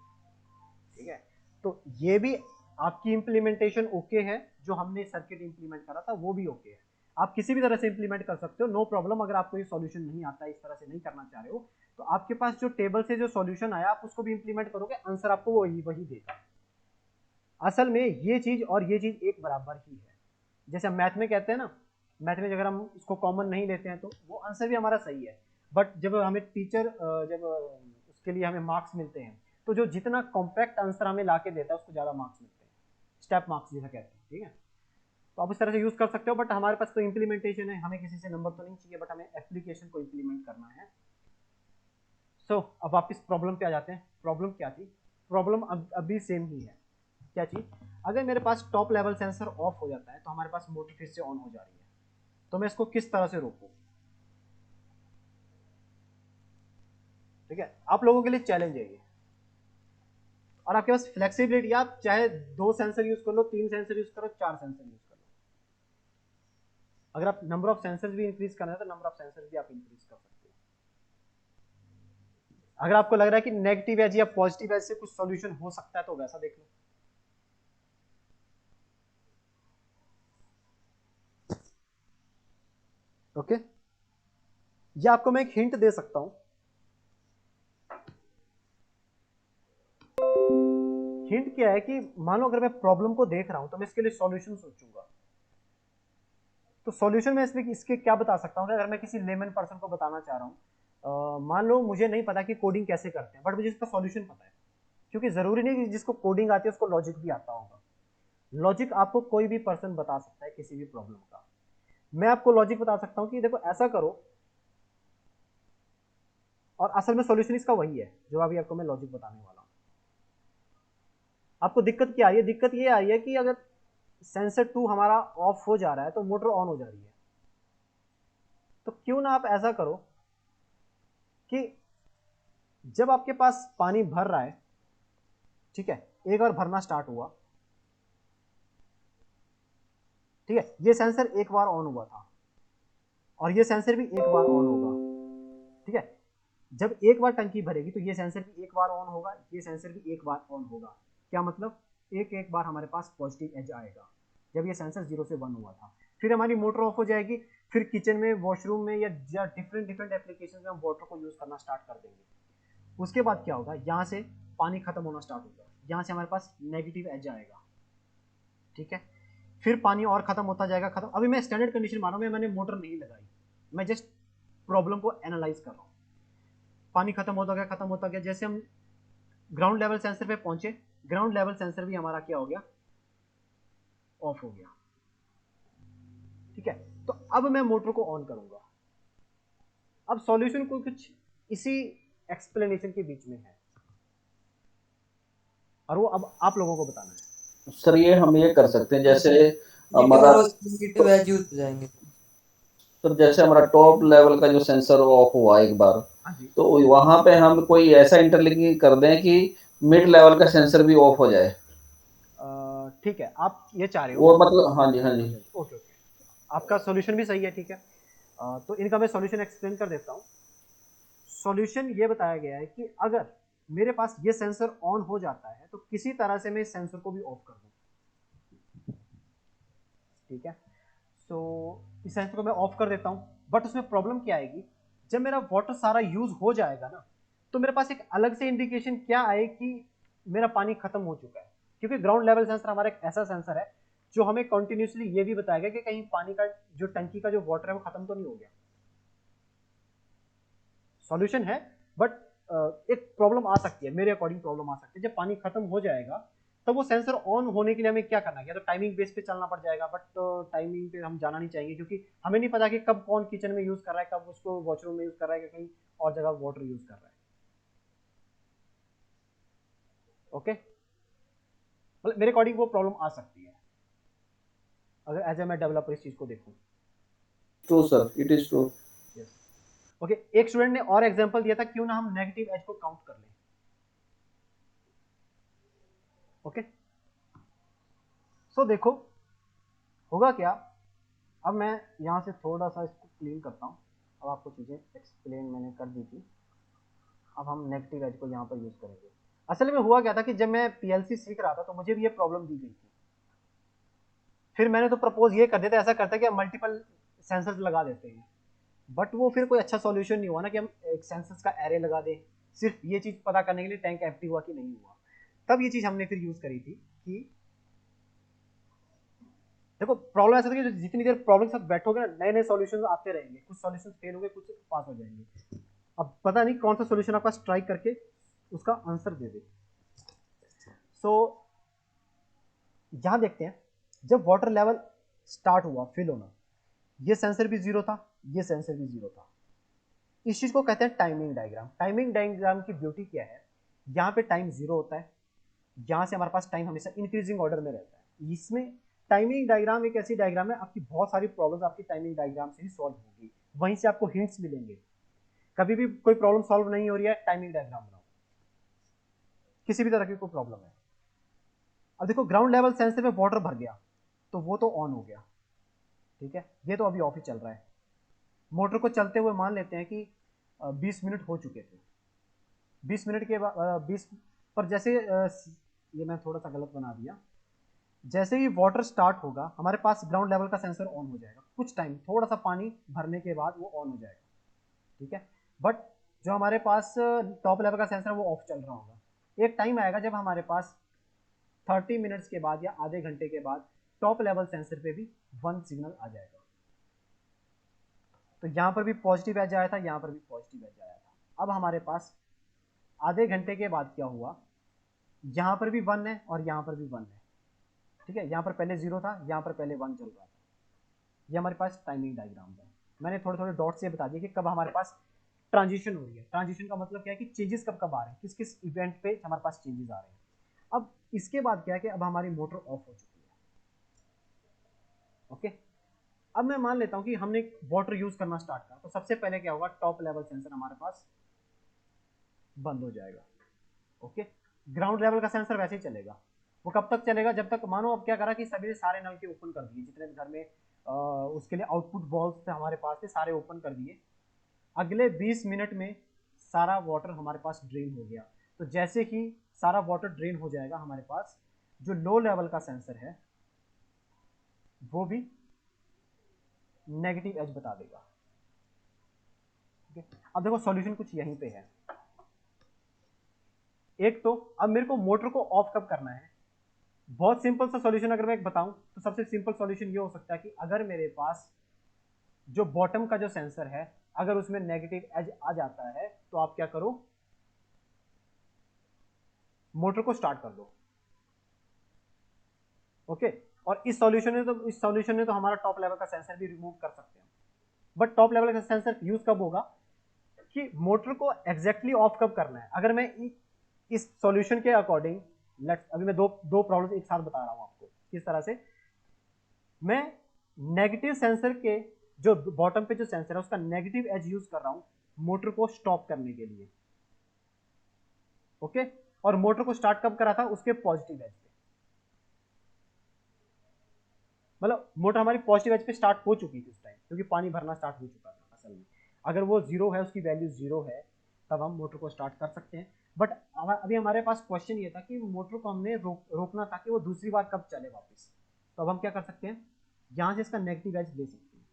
ठीक है। तो ये भी आपकी इंप्लीमेंटेशन ओके है, जो हमने सर्किट इंप्लीमेंट करा था वो भी ओके है। आप किसी भी तरह से इंप्लीमेंट कर सकते हो, नो प्रॉब्लम। अगर आपको ये सॉल्यूशन नहीं आता है, इस तरह से नहीं करना चाह रहे हो, तो आपके पास जो टेबल से जो सॉल्यूशन आया आप उसको भी इंप्लीमेंट करोगे, आंसर आपको वही देगा। असल में ये चीज और ये चीज एक बराबर ही है। जैसे हम मैथ में कहते हैं ना, मैथ में अगर हम इसको कॉमन नहीं लेते हैं तो वो आंसर भी हमारा सही है, बट जब हमें टीचर जब उसके लिए हमें मार्क्स मिलते हैं, तो जो जितना कॉम्पैक्ट आंसर हमें ला के देता है उसको ज़्यादा मार्क्स मिलते हैं, स्टेप मार्क्स जिसे कहते हैं, ठीक है। तो आप इस तरह से यूज़ कर सकते हो, बट हमारे पास तो इम्प्लीमेंटेशन है, हमें किसी से नंबर तो नहीं चाहिए, बट हमें एप्लीकेशन को इम्प्लीमेंट करना है। सो अब वापस प्रॉब्लम पे आ जाते हैं। प्रॉब्लम क्या थी? प्रॉब्लम अभी सेम ही है। क्या चीज़? अगर मेरे पास टॉप लेवल सेंसर ऑफ हो जाता है तो हमारे पास मोटर फिर से ऑन हो जा रही है, तो मैं इसको किस तरह से रोकूं? ठीक है, आप लोगों के लिए चैलेंज है ये, और आपके पास फ्लेक्सिबिलिटी, आप चाहे 2 सेंसर यूज कर लो, 3 सेंसर यूज करो, 4 सेंसर यूज कर लो। अगर आप नंबर ऑफ सेंसर्स भी इंक्रीज करना है तो नंबर ऑफ सेंसर्स भी आप इंक्रीज कर सकते हो। अगर आपको लग रहा है कि नेगेटिव एज या पॉजिटिव एज से कुछ सॉल्यूशन हो सकता है तो वैसा देख लो। ओके, ये आपको मैं एक हिंट दे सकता हूं। हिंट क्या है कि मान लो अगर मैं प्रॉब्लम को देख रहा हूं तो मैं इसके लिए सॉल्यूशन सोचूंगा। तो सॉल्यूशन में इसके क्या बता सकता हूं? अगर मैं किसी लेमन पर्सन को बताना चाह रहा हूं, मान लो मुझे नहीं पता कि कोडिंग कैसे करते हैं, बट मुझे इसका सॉल्यूशन पता है, क्योंकि जरूरी नहीं कि जिसको कोडिंग आती है उसको लॉजिक भी आता होगा। लॉजिक आपको कोई भी पर्सन बता सकता है किसी भी प्रॉब्लम का। मैं आपको लॉजिक बता सकता हूं कि देखो ऐसा करो, और असल में सॉल्यूशन इसका वही है जो अभी आपको मैं लॉजिक बताने वाला हूं। आपको दिक्कत क्या आ रही है? दिक्कत ये आ रही है कि अगर सेंसर 2 हमारा ऑफ हो जा रहा है तो मोटर ऑन हो जा रही है। तो क्यों ना आप ऐसा करो कि जब आपके पास पानी भर रहा है, ठीक है, एक बार भरना स्टार्ट हुआ, ठीक है, ये सेंसर एक बार ऑन हुआ था और ये सेंसर भी एक बार ऑन होगा, ठीक है। जब एक बार टंकी भरेगी तो ये सेंसर भी एक बार ऑन होगा, ये सेंसर भी एक बार ऑन होगा। क्या मतलब? एक एक बार हमारे पास पॉजिटिव एज आएगा जब ये सेंसर 0 से 1 हुआ था। फिर हमारी मोटर ऑफ हो जाएगी, फिर किचन में, वॉशरूम में या डिफरेंट एप्लीकेशन में हम वाटर को यूज करना स्टार्ट कर देंगे। उसके बाद क्या होगा? यहाँ से पानी खत्म होना स्टार्ट होगा, यहाँ से हमारे पास नेगेटिव एज आएगा, ठीक है। फिर पानी और खत्म होता जाएगा, खत्म। अभी मैं स्टैंडर्ड कंडीशन मान रहा हूँ, मैंने मोटर नहीं लगाई, मैं जस्ट प्रॉब्लम को एनालाइज कर रहा हूँ। पानी खत्म होता गया, खत्म होता गया, जैसे हम ग्राउंड लेवल सेंसर पे पहुंचे, ग्राउंड लेवल सेंसर भी हमारा क्या हो गया? ऑफ हो गया, ठीक है। तो अब मैं मोटर को ऑन करूंगा। अब सॉल्यूशन को कुछ इसी एक्सप्लेनेशन के बीच में है, और वो अब आप लोगों को बताना है। सर ये हम ये कर सकते हैं, जैसे नेगेटिव हमारा और पॉजिटिव एज यूज हो जाएंगे। तो जैसे हमारा टॉप लेवल का जो सेंसर ऑफ हुआ एक बार, हाँ जी। तो वहां पे हम कोई ऐसा इंटरलिंकिंग कर दें कि मिड लेवल का सेंसर भी ऑफ हो जाए। ठीक है, आप ये चाह रहे हो। वो मतलब हाँ जी, हाँ जी। ओके ओके, आपका सॉल्यूशन भी सही है, ठीक है। तो इनका मैं सॉल्यूशन एक्सप्लेन कर देता हूँ। सॉल्यूशन ये बताया गया है कि अगर मेरे पास ये सेंसर ऑन हो जाता है तो किसी तरह से मैं इस सेंसर को भी ऑफ कर दूं, ठीक है। सो इस सेंसर को मैं ऑफ कर देता हूँ, बट उसमें प्रॉब्लम क्या आएगी, जब मेरा वाटर सारा यूज हो जाएगा ना, तो मेरे पास एक अलग से इंडिकेशन क्या आए कि मेरा पानी खत्म हो चुका है। क्योंकि ग्राउंड लेवल सेंसर हमारा एक ऐसा सेंसर है जो हमें कंटिन्यूसली ये भी बताएगा कि कहीं पानी का जो टंकी का जो वाटर है वो खत्म तो नहीं हो गया। सॉल्यूशन है, बट एक प्रॉब्लम आ सकती है, मेरे अकॉर्डिंग प्रॉब्लम आ सकती है। जब पानी खत्म हो जाएगा तब वो सेंसर ऑन होने के लिए हमें क्या करना है, या तो टाइमिंग बेस पे चलना पड़ जाएगा, बट टाइमिंग पे हम जाना नहीं चाहेंगे क्योंकि हमें नहीं पता कि कब कौन किचन में यूज कर रहा है, कब उसको वॉशरूम में यूज कर रहा है, या कहीं और जगह वाटर यूज कर रहा है। ओके, मतलब मेरे अकॉर्डिंग वो प्रॉब्लम आ सकती है अगर एज ए मैं डेवलपर इस चीज को देखूं। True sir, it is true. Yes. Okay, एक स्टूडेंट ने और एग्जांपल दिया था, क्यों ना हम नेगेटिव एज को काउंट कर लें। ओके, सो देखो होगा क्या। अब मैं यहाँ से थोड़ा सा इसको क्लीन करता हूँ। अब आपको चीज़ें एक्सप्लेन मैंने कर दी थी, अब हम नेगेटिव एज को यहाँ पर यूज़ करेंगे। असल में हुआ क्या था कि जब मैं पीएलसी सीख रहा था तो मुझे भी ये प्रॉब्लम दी गई थी। फिर मैंने तो प्रपोज ये कर दिया था, ऐसा करते कि हम मल्टीपल सेंसर्स लगा देते हैं, बट वो फिर कोई अच्छा सॉल्यूशन नहीं हुआ ना कि हम एक सेंसर्स का एरे लगा दें सिर्फ ये चीज़ पता करने के लिए टैंक एम्प्टी हुआ कि नहीं हुआ। तब ये चीज़ हमने फिर यूज़ करी थी कि देखो प्रॉब्लम ऐसा था कि जितनी देर प्रॉब्लम के साथ बैठोगे ना, नए नए सॉल्यूशन आते रहेंगे, कुछ सॉल्यूशन फेल हो गए, कुछ पास हो जाएंगे। अब पता नहीं कौन सा सॉल्यूशन आपका स्ट्राइक करके उसका आंसर दे दे। सो यहां देखते हैं, जब वाटर लेवल स्टार्ट हुआ फिल होना, ये सेंसर भी जीरो था, ये सेंसर भी जीरो था। इस चीज को कहते हैं टाइमिंग डायग्राम। टाइमिंग डायग्राम की ब्यूटी क्या है, यहाँ पे टाइम जीरो होता है, यहाँ से हमारे पास टाइम हमेशा इंक्रीजिंग ऑर्डर में रहता है। इसमें टाइमिंग डायग्राम एक ऐसी डायग्राम है, आपकी बहुत सारी प्रॉब्लम्स आपकी टाइमिंग डायग्राम से ही सॉल्व होगी, वहीं से आपको हिंट्स मिलेंगे। कभी भी कोई प्रॉब्लम सॉल्व नहीं हो रही है, टाइमिंग डायग्राम बनाओ, किसी भी तरह की कोई प्रॉब्लम है। अब देखो ग्राउंड लेवल सेंसर में वाटर भर गया तो वो तो ऑन हो गया, ठीक है, ये तो अभी ऑफ ही चल रहा है। मोटर को चलते हुए मान लेते हैं कि 20 मिनट हो चुके थे। 20 मिनट के बाद 20 पर जैसे ये मैं थोड़ा सा गलत बना दिया। जैसे ही वाटर स्टार्ट होगा हमारे पास ग्राउंड लेवल का सेंसर ऑन हो जाएगा, कुछ टाइम थोड़ा सा पानी भरने के बाद वो ऑन हो जाएगा, ठीक है। बट जो हमारे पास टॉप लेवल का सेंसर वो ऑफ चल रहा होगा। एक टाइम आएगा जब हमारे पास 30 मिनट्स के बाद या आधे घंटे के बाद टॉप लेवल सेंसर पे भी 1 सिग्नल आ जाएगा। तो यहाँ पर भी पॉजिटिव एज आया था, यहाँ पर भी पॉजिटिव एज आया था। अब हमारे पास आधे घंटे के बाद क्या हुआ, यहाँ पर भी 1 है और यहाँ पर भी 1 है, ठीक है। यहाँ पर पहले 0 था, यहाँ पर पहले 1 चल रहा था। ये हमारे पास टाइमिंग डायग्राम है। मैंने थोड़े थोड़े डॉट से बता दिया कि कब हमारे पास ट्रांजिशन हो रही है। ट्रांजिशन का मतलब क्या है कि चेंजेस कब कब आ रहे हैं, किस किस इवेंट पे हमारे पास चेंजेस आ रहे हैं। अब इसके बाद क्या है कि अब हमारी मोटर ऑफ हो चुकी है। ओके, अब मैं मान लेता हूं कि हमने वाटर यूज करना स्टार्ट करा, तो सबसे पहले क्या होगा, टॉप लेवल सेंसर हमारे पास बंद हो जाएगा। ओके, ग्राउंड लेवल का सेंसर वैसे ही चलेगा। वो कब तक चलेगा, जब तक मानो अब क्या करा कि सभी ने सारे नल के ओपन कर दिए, जितने भी घर में उसके लिए आउटपुट वॉल्व थे हमारे पास थे, सारे ओपन कर दिए। अगले 20 मिनट में सारा वाटर हमारे पास ड्रेन हो गया। तो जैसे ही सारा वाटर ड्रेन हो जाएगा हमारे पास जो लो लेवल का सेंसर है वो भी नेगेटिव एज बता देगा। ठीक है, अब देखो सॉल्यूशन कुछ यहीं पे है। एक तो अब मेरे को मोटर को ऑफ कब करना है, बहुत सिंपल सा सॉल्यूशन अगर मैं एक बताऊं तो सबसे सिंपल सॉल्यूशन ये हो सकता है कि अगर मेरे पास जो बॉटम का जो सेंसर है अगर उसमें नेगेटिव एज आ जाता है तो आप क्या करो, मोटर को स्टार्ट कर दो। ओके, और इस सॉल्यूशन ने तो हमारा टॉप लेवल का सेंसर भी रिमूव कर सकते हैं। बट टॉप लेवल का सेंसर यूज कब होगा कि मोटर को एग्जैक्टली ऑफ कब करना है। अगर मैं इस सॉल्यूशन के अकॉर्डिंग अभी मैं दो प्रॉब्लम एक साथ बता रहा हूं आपको किस तरह से मैं नेगेटिव सेंसर के जो बॉटम पे जो सेंसर है उसका नेगेटिव एज यूज कर रहा हूं मोटर को स्टॉप करने के लिए, ओके। और मोटर को स्टार्ट कब करा था, उसके पॉजिटिव एज पे, मतलब मोटर हमारी पॉजिटिव एज पे स्टार्ट हो चुकी थी उस टाइम, क्योंकि पानी भरना स्टार्ट हो चुका था असल में। अगर वो जीरो है, उसकी वैल्यू जीरो है, तब हम मोटर को स्टार्ट कर सकते हैं। बट अभी हमारे पास क्वेश्चन ये था कि मोटर को हमने रोकना था कि वो दूसरी बार कब चले वापस। तो अब हम क्या कर सकते हैं, यहां से इसका नेगेटिव एज ले सकते हैं।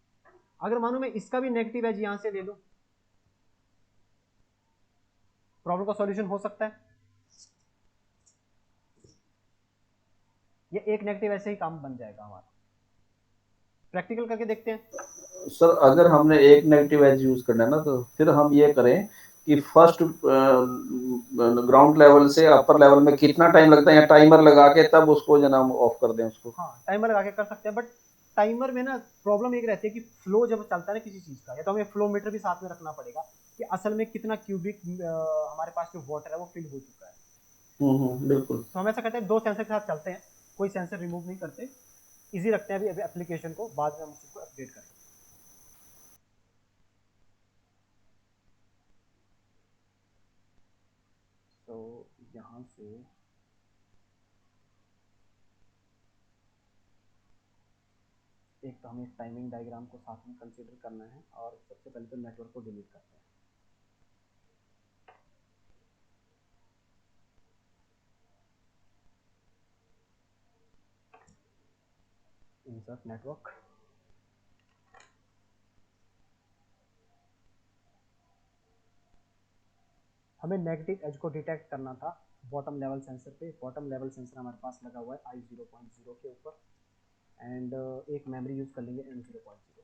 अगर मानो मैं इसका भी नेगेटिव एज यहां से ले लूं, प्रॉब्लम का सॉल्यूशन हो सकता है। ये एक नेगेटिव ऐसे ही काम बन जाएगा हमारा। प्रैक्टिकल करके देखते हैं। सर अगर हमने एक नेगेटिव एज यूज करना है ना, तो फिर हम ये करें कि फर्स्ट ग्राउंड लेवल से अपर लेवल में कितना टाइम लगता है, या टाइमर लगा के तब उसको जनाब ऑफ कर दें उसको। हाँ, टाइमर लगा के कर सकते हैं, बट टाइमर में ना प्रॉब्लम एक रहती है कि फ्लो जब चलता है ना किसी चीज का, या तो हमें फ्लो मीटर भी साथ में रखना पड़ेगा कि असल में कितना क्यूबिक हमारे पास जो वाटर है वो फिल हो चुका है। बिल्कुल। तो हम ऐसा करते हैं, दो सेंसर के साथ चलते हैं, कोई सेंसर रिमूव नहीं करते, इजी रखते हैं अभी एप्लीकेशन को, बाद में हम उसको अपडेट करेंगे। तो यहाँ से एक तो हमें टाइमिंग डायग्राम को साथ में कंसीडर करना है, और सबसे पहले तो नेटवर्क को डिलीट करते हैं। इंसर्ट नेटवर्क, हमें नेगेटिव एज को डिटेक्ट करना था बॉटम लेवल सेंसर पे। बॉटम लेवल सेंसर हमारे पास लगा हुआ है I0.0 के ऊपर, एंड एक मेमोरी यूज कर लेंगे M0.0।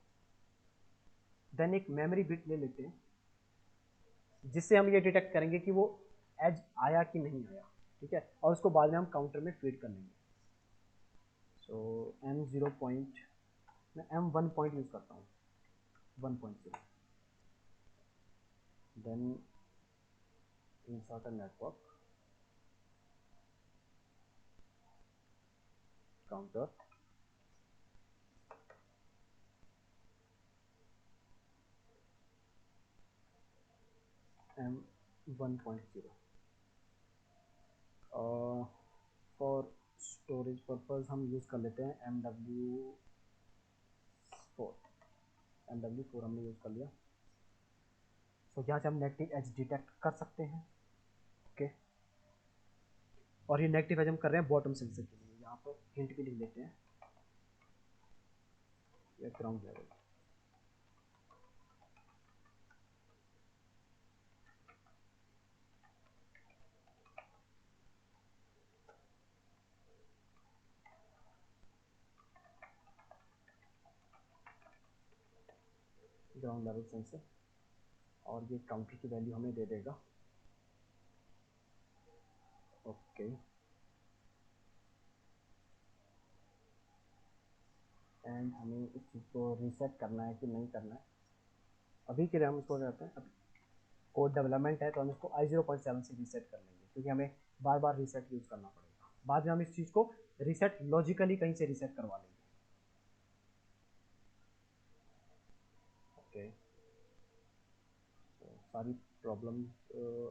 देन एक मेमोरी बिट ले लेते हैं जिससे हम ये डिटेक्ट करेंगे कि वो एज आया कि नहीं आया, ठीक है, और उसको बाद में हम काउंटर में फीड कर लेंगे। सो M0 पॉइंट, मैं M1 पॉइंट यूज करता हूँ, 1.0। Then insert network counter, M1.0। For storage purpose हम यूज कर लेते हैं MW4। MW4 हमने यूज कर लिया। तो यहाँ से हम नेगेटिव एज डिटेक्ट कर सकते हैं, ओके। और ये नेगेटिव एज हम कर रहे हैं बॉटम सेंसर के लिए, यहाँ पर हिंट भी लिख लेते हैं, ये ground level. Ground level sensor, और ये काउंटर की वैल्यू हमें दे देगा, ओके। एंड हमें इस चीज़ को रीसेट करना है कि नहीं करना है। अभी के लिए हम इसको करते हैं, अभी कोड डेवलपमेंट है तो हम इसको I0.7 से रीसेट कर लेंगे, क्योंकि हमें बार बार रीसेट यूज़ करना पड़ेगा। बाद में हम इस चीज़ को रीसेट लॉजिकली कहीं से रीसेट करवा लेंगे, ओके। सारी प्रॉब्लम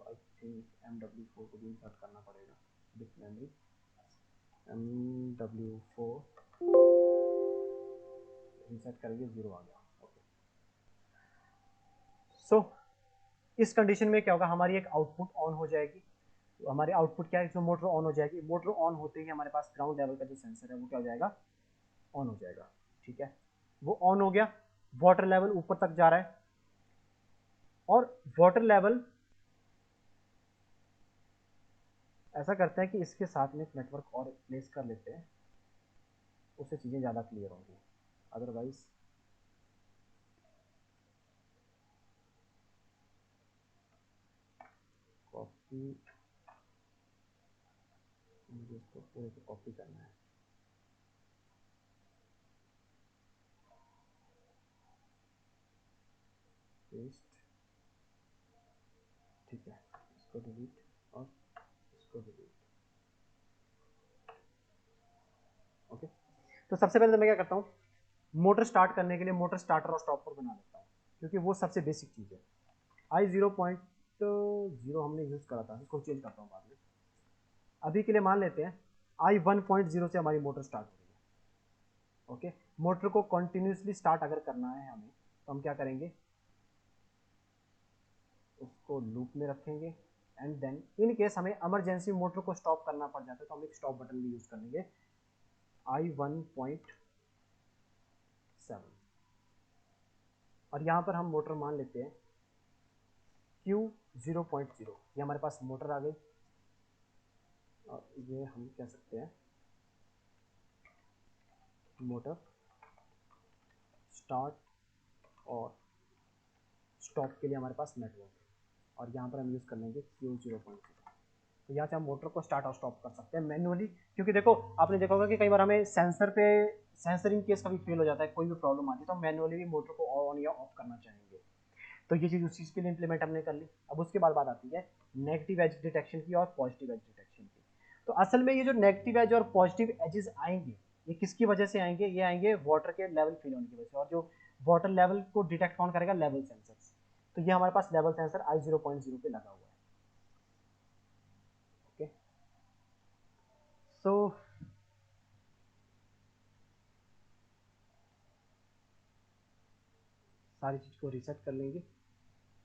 आई थिंक MW4 को भी इंसर्ट करना पड़ेगा, बिट मेमोरी MW4 रीसेट करेंगे, 0 आ गया, ओके। सो इस कंडीशन में क्या होगा, हमारी एक आउटपुट ऑन हो जाएगी। तो हमारी आउटपुट क्या है, जो मोटर ऑन हो जाएगी, मोटर ऑन होते ही हमारे पास ग्राउंड लेवल का जो सेंसर है वो क्या हो जाएगा, ऑन हो जाएगा, ठीक है। वो ऑन हो गया, वाटर लेवल ऊपर तक जा रहा है, और वाटर लेवल ऐसा करते हैं कि इसके साथ में एक नेटवर्क और प्लेस कर लेते हैं, उससे चीज़ें ज़्यादा क्लियर होंगी। अदरवाइज कॉपी, मुझे इसको पूरे को कॉपी करना है, पेस्ट, ठीक है, इसको डिलीट और इसको डिलीट, ओके। तो सबसे पहले तो मैं क्या करता हूँ, मोटर स्टार्ट करने के लिए मोटर स्टार्टर और स्टॉपर बना लेता हूँ, क्योंकि वो सबसे बेसिक चीज़ है। आई 0.0 हमने यूज़ करा था, इसको चेंज करता हूँ बाद में। अभी के लिए मान लेते हैं आई 1.0 से हमारी मोटर स्टार्ट हो रही है। ओके, मोटर को कंटिन्यूसली स्टार्ट अगर करना है हमें, तो हम क्या करेंगे, उसको लूप में रखेंगे एंड देन इन केस हमें इमरजेंसी मोटर को स्टॉप करना पड़ जाता है तो हम एक स्टॉप बटन भी यूज कर लेंगे आई 1.7 और यहाँ पर हम मोटर मान लेते हैं Q 0.0। ये हमारे पास मोटर आ गई और ये हम कह सकते हैं मोटर स्टार्ट और स्टॉप के लिए हमारे पास नेटवर्क है और यहाँ पर हम यूज़ कर लेंगे Q 0.0। तो यहाँ से हम मोटर को स्टार्ट और स्टॉप कर सकते हैं मैन्युअली, क्योंकि देखो आपने देखा होगा कि कई बार हमें सेंसर इन केस कभी फेल हो जाता है, कोई भी प्रॉब्लम आती है तो हम मैन्युअली भी मोटर को ऑन या ऑफ करना चाहेंगे। तो ये चीज़ उस चीज़ के लिए इंप्लीमेंट हमने कर ली। अब उसके बाद बात आती है नेगेटिव एज डिटेक्शन की और पॉजिटिव एज डिटेक्शन की। तो असल में ये जो नेगेटिव एज और पॉजिटिव एजेस आएंगे ये किसकी वजह से आएंगे, ये आएंगे वाटर के लेवल फिल होने की वजह से। और जो वाटर लेवल को डिटेक्ट कौन करेगा, लेवल सेंसर। तो ये हमारे पास लेवल सेंसर आई 0.0 पे लगा हुआ है। ओके, सो सारी चीज़ को रीसेट कर लेंगे।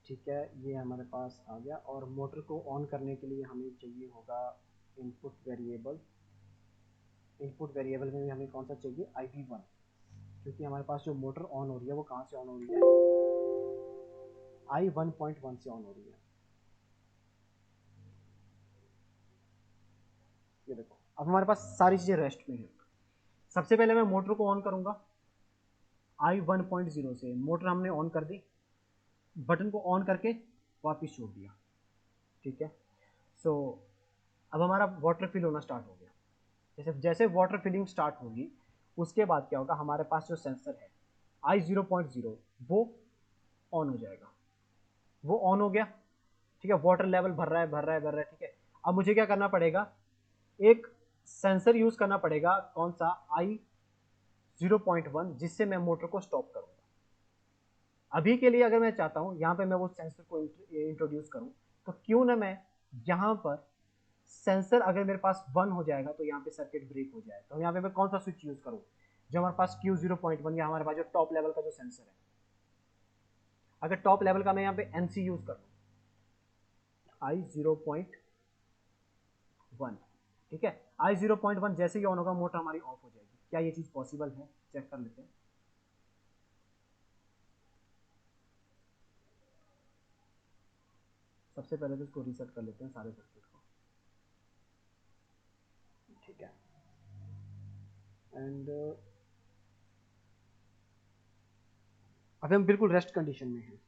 ठीक है, ये हमारे पास आ गया और मोटर को ऑन करने के लिए हमें चाहिए होगा इनपुट वेरिएबल। इनपुट वेरिएबल में भी हमें कौन सा चाहिए, ID1, क्योंकि हमारे पास जो मोटर ऑन हो रही है वो कहाँ से ऑन हो रही है, आई 1.1 से ऑन हो रही है। ये देखो अब हमारे पास सारी चीज़ें रेस्ट में है। सबसे पहले मैं मोटर को ऑन करूंगा आई 1.0 से। मोटर हमने ऑन कर दी, बटन को ऑन करके वापस छोड़ दिया। ठीक है, सो अब हमारा वाटर फिल होना स्टार्ट हो गया। जैसे जैसे वाटर फिलिंग स्टार्ट होगी उसके बाद क्या होगा, हमारे पास जो सेंसर है आई 0.0 वो ऑन हो जाएगा। वो ऑन हो गया, ठीक है, वाटर लेवल भर रहा है भर रहा है भर रहा है। ठीक है, अब मुझे क्या करना पड़ेगा, एक सेंसर यूज करना पड़ेगा, कौन सा, आई 0.1, जिससे मैं मोटर को स्टॉप करूंगा। अभी के लिए अगर मैं चाहता हूं यहाँ पे मैं वो सेंसर को इंट्रोड्यूस करूं, तो क्यों ना मैं यहाँ पर सेंसर अगर मेरे पास 1 हो जाएगा तो यहाँ पे सर्किट ब्रेक हो जाए। तो यहाँ पे मैं कौन सा स्विच यूज करूँ, जो हमारे पास Q 0.1 या हमारे पास जो टॉप लेवल का जो सेंसर है। अगर टॉप लेवल का मैं यहाँ पे NC यूज कर लूँ आई 0.1, ठीक है, आई 0.1 जैसे ही ऑन होगा मोटर हमारी ऑफ हो जाएगी। क्या ये चीज पॉसिबल है, चेक कर लेते हैं। सबसे पहले तो इसको रीसेट कर लेते हैं सारे सर्किट को। ठीक है, एंड अभी हम बिल्कुल रेस्ट कंडीशन में हैं।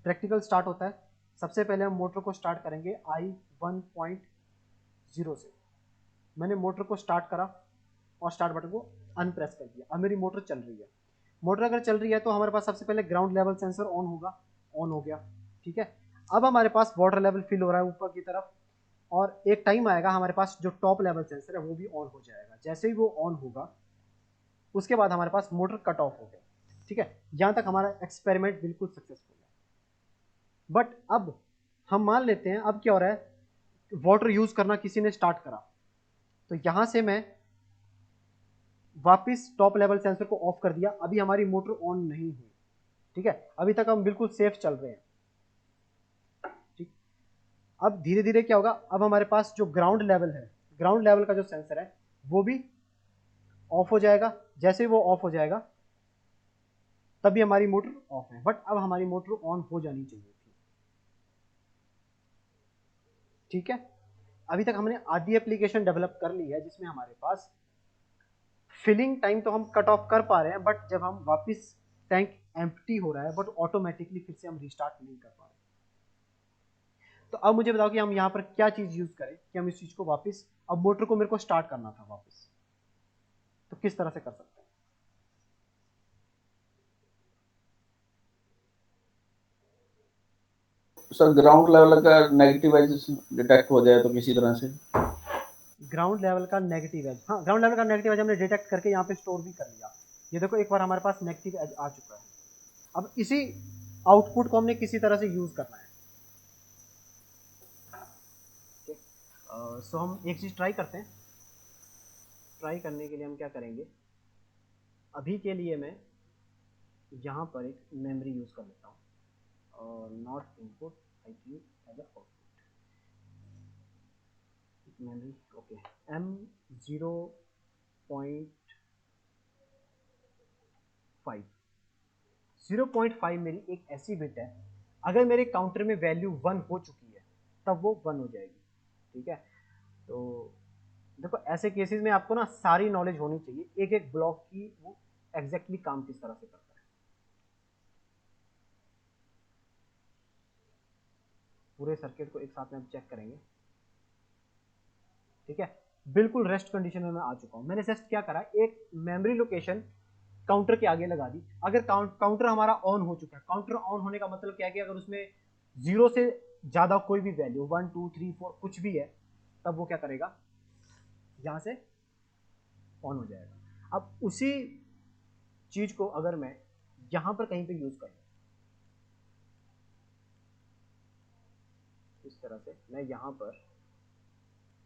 प्रैक्टिकल स्टार्ट होता है, सबसे पहले हम मोटर को स्टार्ट करेंगे आई 1.0 से। मैंने मोटर को स्टार्ट करा और स्टार्ट बटन को अनप्रेस कर दिया। अब मेरी मोटर चल रही है। मोटर अगर चल रही है तो हमारे पास सबसे पहले ग्राउंड लेवल सेंसर ऑन होगा, ऑन हो गया। ठीक है, अब हमारे पास वाटर लेवल फिल हो रहा है ऊपर की तरफ और एक टाइम आएगा हमारे पास जो टॉप लेवल सेंसर है वो भी ऑन हो जाएगा। जैसे ही वो ऑन होगा उसके बाद हमारे पास मोटर कट ऑफ हो गया। ठीक है, यहाँ तक हमारा एक्सपेरिमेंट बिल्कुल सक्सेसफुल है। बट अब हम मान लेते हैं अब क्या हो रहा है, वाटर यूज करना किसी ने स्टार्ट करा, तो यहां से मैं वापस टॉप लेवल सेंसर को ऑफ कर दिया। अभी हमारी मोटर ऑन नहीं हुई। ठीक है, अभी तक हम बिल्कुल सेफ चल रहे हैं। ठीक, अब धीरे धीरे क्या होगा, अब हमारे पास जो ग्राउंड लेवल है, ग्राउंड लेवल का जो सेंसर है वो भी ऑफ हो जाएगा। जैसे ही वो ऑफ हो जाएगा तभी हमारी मोटर ऑफ है। बट अब हमारी मोटर ऑन हो जानी चाहिए थी। ठीक है, अभी तक हमने आधी एप्लीकेशन डेवलप कर ली है जिसमें हमारे पास फिलिंग टाइम तो हम कट ऑफ कर पा रहे हैं, बट जब हम वापस टैंक एम्प्टी हो रहा है बट ऑटोमेटिकली फिर से हम रिस्टार्ट नहीं कर पा रहे। तो अब मुझे बताओ कि हम यहाँ पर क्या चीज यूज करें कि हम इस चीज को वापस, अब मोटर को मेरे को स्टार्ट करना था वापस, तो किस तरह से कर सकते हैं। सर ग्राउंड लेवल का नेगेटिव एज डिटेक्ट हो जाए तो किसी तरह से, ग्राउंड लेवल का नेगेटिव एज, हाँ ग्राउंड लेवल का नेगेटिव एज हमने डिटेक्ट करके यहाँ पे स्टोर भी कर लिया। ये देखो एक बार हमारे पास नेगेटिव एज आ चुका है। अब इसी आउटपुट को हमने किसी तरह से यूज करना है। सो हम एक चीज ट्राई करते हैं। ट्राई करने के लिए हम क्या करेंगे, अभी के लिए मैं यहाँ पर एक मेमोरी यूज कर लेता हूँ और not input, I think as a output memory. Okay, M0.5 0.5 मेरी एक ऐसी बिट है, अगर मेरे काउंटर में वैल्यू 1 हो चुकी है तब वो 1 हो जाएगी। ठीक है, तो देखो ऐसे केसेस में आपको ना सारी नॉलेज होनी चाहिए एक एक ब्लॉक की, वो एग्जैक्टली काम किस तरह से करता है। पूरे सर्किट को एक साथ में हम चेक करेंगे। ठीक है, बिल्कुल रेस्ट कंडीशन में मैं आ चुका हूं। मैंने जस्ट क्या करा, एक मेमोरी लोकेशन काउंटर के आगे लगा दी। अगर काउंटर हमारा ऑन हो चुका है, काउंटर ऑन होने का मतलब क्या है कि अगर उसमें 0 से ज्यादा कोई भी वैल्यू 1 2 3 4 कुछ भी है, तब वो क्या करेगा, यहां से ऑन हो जाएगा। अब उसी चीज को अगर मैं यहां पर कहीं पे यूज करूं, इस तरह से मैं यहां पर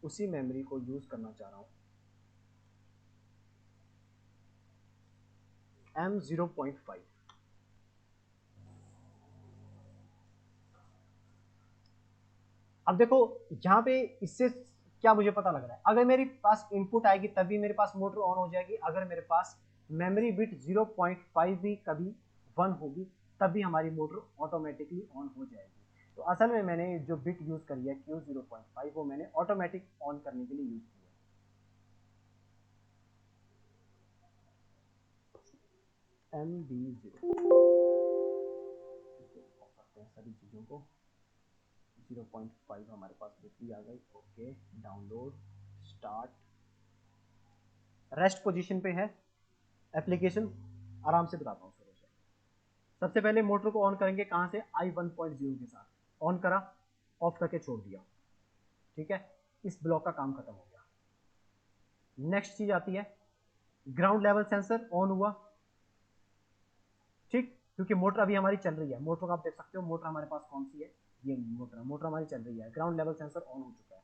उसी मेमोरी को यूज करना चाह रहा हूं, M0.5। अब देखो यहाँ पे इससे क्या मुझे पता लग रहा है, अगर मेरे पास इनपुट आएगी तभी मेरे पास मोटर ऑन हो जाएगी। अगर मेरे पास मेमोरी बिट 0.5 भी कभी 1 होगी तब भी हमारी मोटर ऑटोमेटिकली ऑन हो जाएगी। तो असल में मैंने जो बिट यूज करी है Q0.5 वो मैंने ऑटोमेटिक ऑन करने के लिए यूज किया है। MB0 ऑफ करते हैं सारी चीज़ों को। 0.5 हमारे पास बिट भी आ गई। Okay, download, start, rest position पे है एप्लीकेशन। आराम से बताता हूँ शुरू से। सबसे पहले मोटर को ऑन करेंगे, कहाँ से, I1.0 के साथ ऑन करा, ऑफ करके छोड़ दिया। ठीक है, इस ब्लॉक का काम खत्म हो गया। नेक्स्ट चीज आती है ग्राउंड लेवल सेंसर ऑन हुआ। ठीक, क्योंकि मोटर अभी हमारी चल रही है। मोटर को आप देख सकते हो, मोटर हमारे पास कौन सी है, ये मोटर हमारी चल रही है। ग्राउंड लेवल सेंसर ऑन हो चुका है।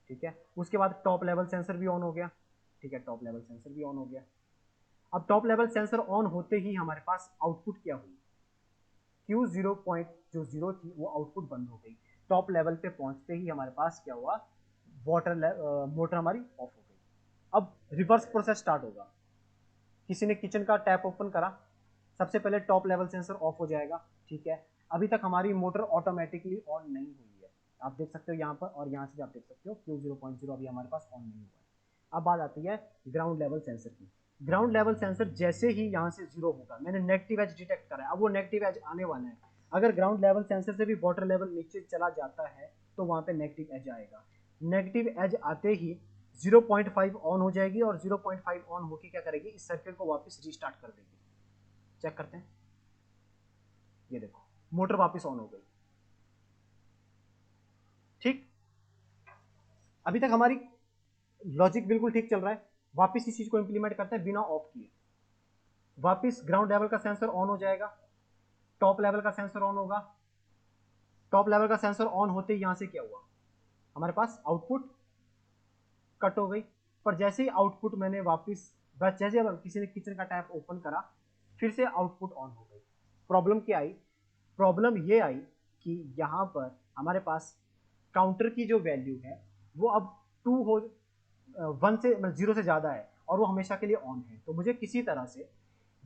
ठीक है, उसके बाद टॉप लेवल सेंसर भी ऑन हो गया। ठीक है, टॉप लेवल सेंसर भी ऑन हो गया। अब टॉप लेवल सेंसर ऑन होते ही हमारे पास आउटपुट क्या हुई, Q0 जो 0 थी वो आउटपुट बंद हो गई। टॉप लेवल पे पहुंचते ही हमारे पास क्या हुआ, मोटर हमारी ऑफ हो गई। अब रिवर्स प्रोसेस स्टार्ट होगा। किसी ने किचन का टैप ओपन करा, सबसे पहले टॉप लेवल सेंसर ऑफ हो जाएगा। ठीक है, अभी तक हमारी मोटर ऑटोमेटिकली ऑन नहीं हुई है, आप देख सकते हो यहाँ पर, और यहाँ से भी आप देख सकते हो Q0.0 अभी हमारे पास ऑन नहीं हुआ है। अब बात आती है ग्राउंड लेवल सेंसर की। ग्राउंड लेवल सेंसर जैसे ही यहाँ से 0 होगा, मैंने नेगेटिव एज डिटेक्ट करा है, अब वो नेगेटिव एज आने वाला है। अगर ग्राउंड लेवल सेंसर से भी वाटर लेवल नीचे चला जाता है तो वहाँ पे नेगेटिव एज आएगा। नेगेटिव एज आते ही 0.5 ऑन हो जाएगी और 0.5 ऑन होके क्या करेगी, इस सर्किट को वापस रीस्टार्ट कर देगी। चेक करते हैं, ये देखो मोटर वापस ऑन हो गई। ठीक, अभी तक हमारी लॉजिक बिल्कुल ठीक चल रहा है। वापस इस चीज को इंप्लीमेंट करते हैं बिना ऑफ किए। वापस ग्राउंड लेवल का सेंसर ऑन हो जाएगा, टॉप लेवल का सेंसर ऑन होगा। टॉप लेवल का सेंसर ऑन होते ही यहां से क्या हुआ, हमारे पास आउटपुट कट हो गई। पर जैसे ही आउटपुट मैंने वापस, बस जैसे किसी ने किचन का टैप ओपन करा, फिर से आउटपुट ऑन हो गई। प्रॉब्लम क्या आई, प्रॉब्लम ये आई कि यहाँ पर हमारे पास काउंटर की जो वैल्यू है वो अब 2 हो, 1 से 0 से ज़्यादा है और वो हमेशा के लिए ऑन है। तो मुझे किसी तरह से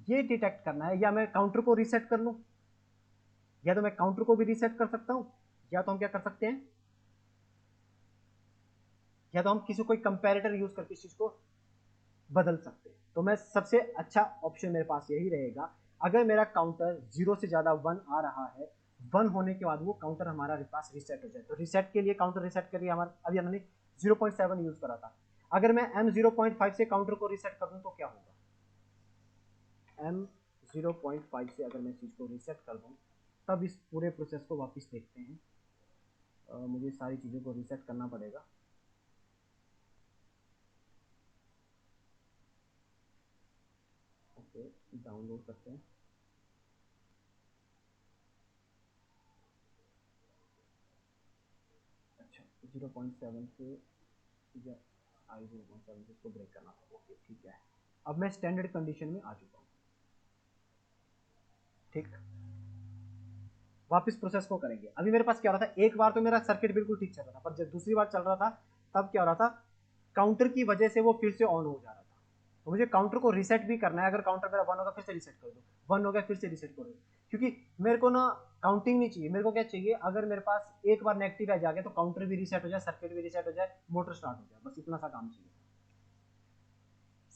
ये डिटेक्ट करना है, या मैं काउंटर को रीसेट कर लूँ, या तो मैं काउंटर को भी रीसेट कर सकता हूँ, या तो हम क्या कर सकते हैं, या तो हम किसी कोई कंपैरेटर यूज करके इस चीज को बदल सकते हैं। तो मैं सबसे अच्छा ऑप्शन मेरे पास यही रहेगा, अगर मेरा काउंटर 0 से ज्यादा 1 आ रहा है, 1 होने के बाद वो काउंटर हमारा पास रीसेट हो जाए। तो रीसेट के लिए, काउंटर रीसेट के लिए हमारा अभी हमने 0.7 यूज करा था। अगर मैं M0.5 से काउंटर को रीसेट कर दूं तो क्या होगा, M0.5 से अगर मैं चीज को रीसेट कर दूं, तब इस पूरे प्रोसेस को वापस देखते हैं। मुझे सारी चीज़ों को रीसेट करना पड़ेगा। ओके, डाउनलोड करते हैं। अच्छा 0.7 से या आई 0.7 से इसको ब्रेक करना था। ओके ठीक है, अब मैं स्टैंडर्ड कंडीशन में आ चुका हूँ। ठीक, वापस प्रोसेस को करेंगे। अभी मेरे पास क्या हो रहा था, एक बार तो मेरा सर्किट बिल्कुल ठीक चल रहा था, पर जब दूसरी बार चल रहा था तब क्या हो रहा था, काउंटर की वजह से वो फिर से ऑन हो जा रहा था। तो मुझे काउंटर को रीसेट भी करना है। अगर काउंटर मेरा 1 होगा फिर से रीसेट कर दो, 1 हो गया फिर से रीसेट कर दो, क्योंकि मेरे को ना काउंटिंग नहीं चाहिए। मेरे को क्या चाहिए, अगर मेरे पास एक बार नेगेटिव एज आ गया तो काउंटर भी रीसेट हो जाए, सर्किट भी रीसेट हो जाए, मोटर स्टार्ट हो जाए, बस इतना सा काम चाहिए।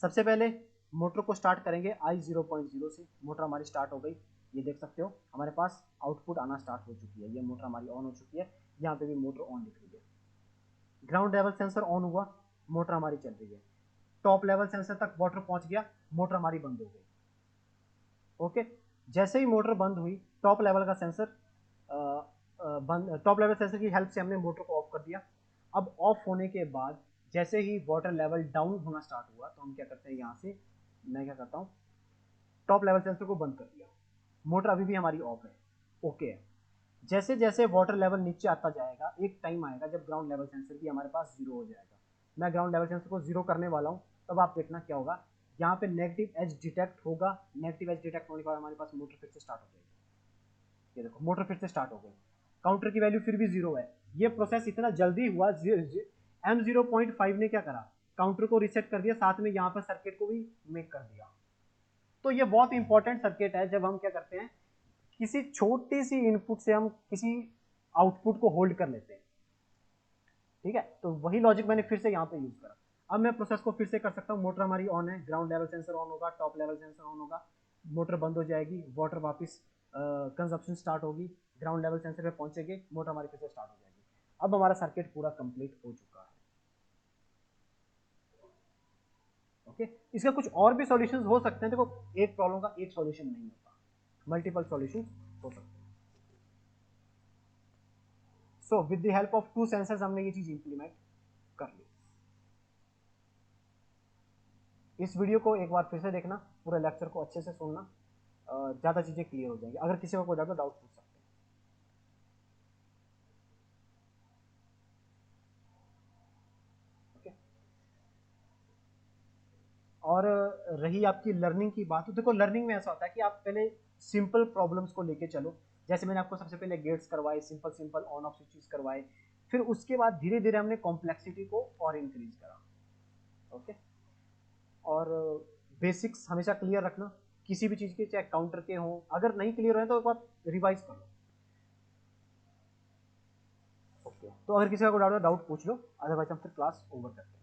सबसे पहले मोटर को स्टार्ट करेंगे आई 0.0 से। मोटर हमारी स्टार्ट हो गई, ये देख सकते हो हमारे पास आउटपुट आना स्टार्ट हो चुकी है। ये मोटर हमारी ऑन हो चुकी है, यहाँ पे भी मोटर ऑन दिख रही है। ग्राउंड लेवल सेंसर ऑन हुआ, मोटर हमारी चल रही है। टॉप लेवल सेंसर तक वाटर पहुंच गया, मोटर हमारी बंद हो गई। ओके, जैसे ही मोटर बंद हुई, टॉप लेवल का सेंसर टॉप लेवल सेंसर की हेल्प से हमने मोटर को ऑफ कर दिया। अब ऑफ होने के बाद जैसे ही वाटर लेवल डाउन होना स्टार्ट हुआ तो हम क्या करते हैं, यहाँ से मैं क्या करता हूँ, टॉप लेवल सेंसर को बंद कर दिया। मोटर अभी भी हमारी ऑफ है, ओके है। जैसे जैसे वाटर लेवल नीचे आता जाएगा, एक टाइम आएगा जब ग्राउंड लेवल सेंसर भी हमारे पास 0 हो जाएगा। मैं ग्राउंड लेवल सेंसर को 0 करने वाला हूँ, तब आप देखना क्या होगा, यहाँ पे नेगेटिव एज डिटेक्ट होगा। नेगेटिव एज डिटेक्ट होने के बाद हमारे पास मोटर फिर से स्टार्ट हो जाएगी। ये देखो मोटर फिर से स्टार्ट हो गई, काउंटर की वैल्यू फिर भी 0 है। ये प्रोसेस इतना जल्दी हुआ, M0.5 ने क्या करा, काउंटर को रीसेट कर दिया, साथ में यहाँ पर सर्किट को भी मेक कर दिया। तो ये बहुत इंपॉर्टेंट सर्किट है जब हम क्या करते हैं, किसी छोटी सी इनपुट से हम किसी आउटपुट को होल्ड कर लेते हैं। ठीक है, तो वही लॉजिक मैंने फिर से यहाँ पे यूज करा। अब मैं प्रोसेस को फिर से कर सकता हूँ। मोटर हमारी ऑन है, ग्राउंड लेवल सेंसर ऑन होगा, टॉप लेवल सेंसर ऑन होगा, मोटर बंद हो जाएगी, वाटर वापस कंजप्शन स्टार्ट होगी, ग्राउंड लेवल सेंसर पे पहुंचेगी, मोटर हमारी फिर से स्टार्ट हो जाएगी। अब हमारा सर्किट पूरा कंप्लीट हो चुका है। ओके, इसका कुछ और भी सॉल्यूशंस हो सकते हैं। देखो, एक प्रॉब्लम का एक सॉल्यूशन नहीं होता, मल्टीपल सॉल्यूशंस हो सकते हैं। So with the help of 2 sensors हमने ये चीज इंप्लीमेंट कर ली। इस वीडियो को एक बार फिर से देखना, पूरे लेक्चर को अच्छे से सुनना, ज़्यादा चीज़ें क्लियर हो जाएंगी। अगर किसी को कोई डाउट पूछ सकते हैं। ओके, और रही आपकी लर्निंग की बात, तो देखो लर्निंग में ऐसा होता है कि आप पहले सिंपल प्रॉब्लम्स को लेके चलो। जैसे मैंने आपको सबसे पहले गेट्स करवाए, simple simple on off switches करवाए, फिर उसके बाद धीरे धीरे हमने कॉम्प्लेक्सिटी को और इंक्रीज करा। ओके, और बेसिक्स हमेशा क्लियर रखना किसी भी चीज़ के, चाहे काउंटर के हों। अगर नहीं क्लियर हो तो एक बार रिवाइज कर लो। ओके, तो अगर किसी का कोई डाउट पूछ लो, अदरवाइज हम फिर क्लास ओवर करते हैं।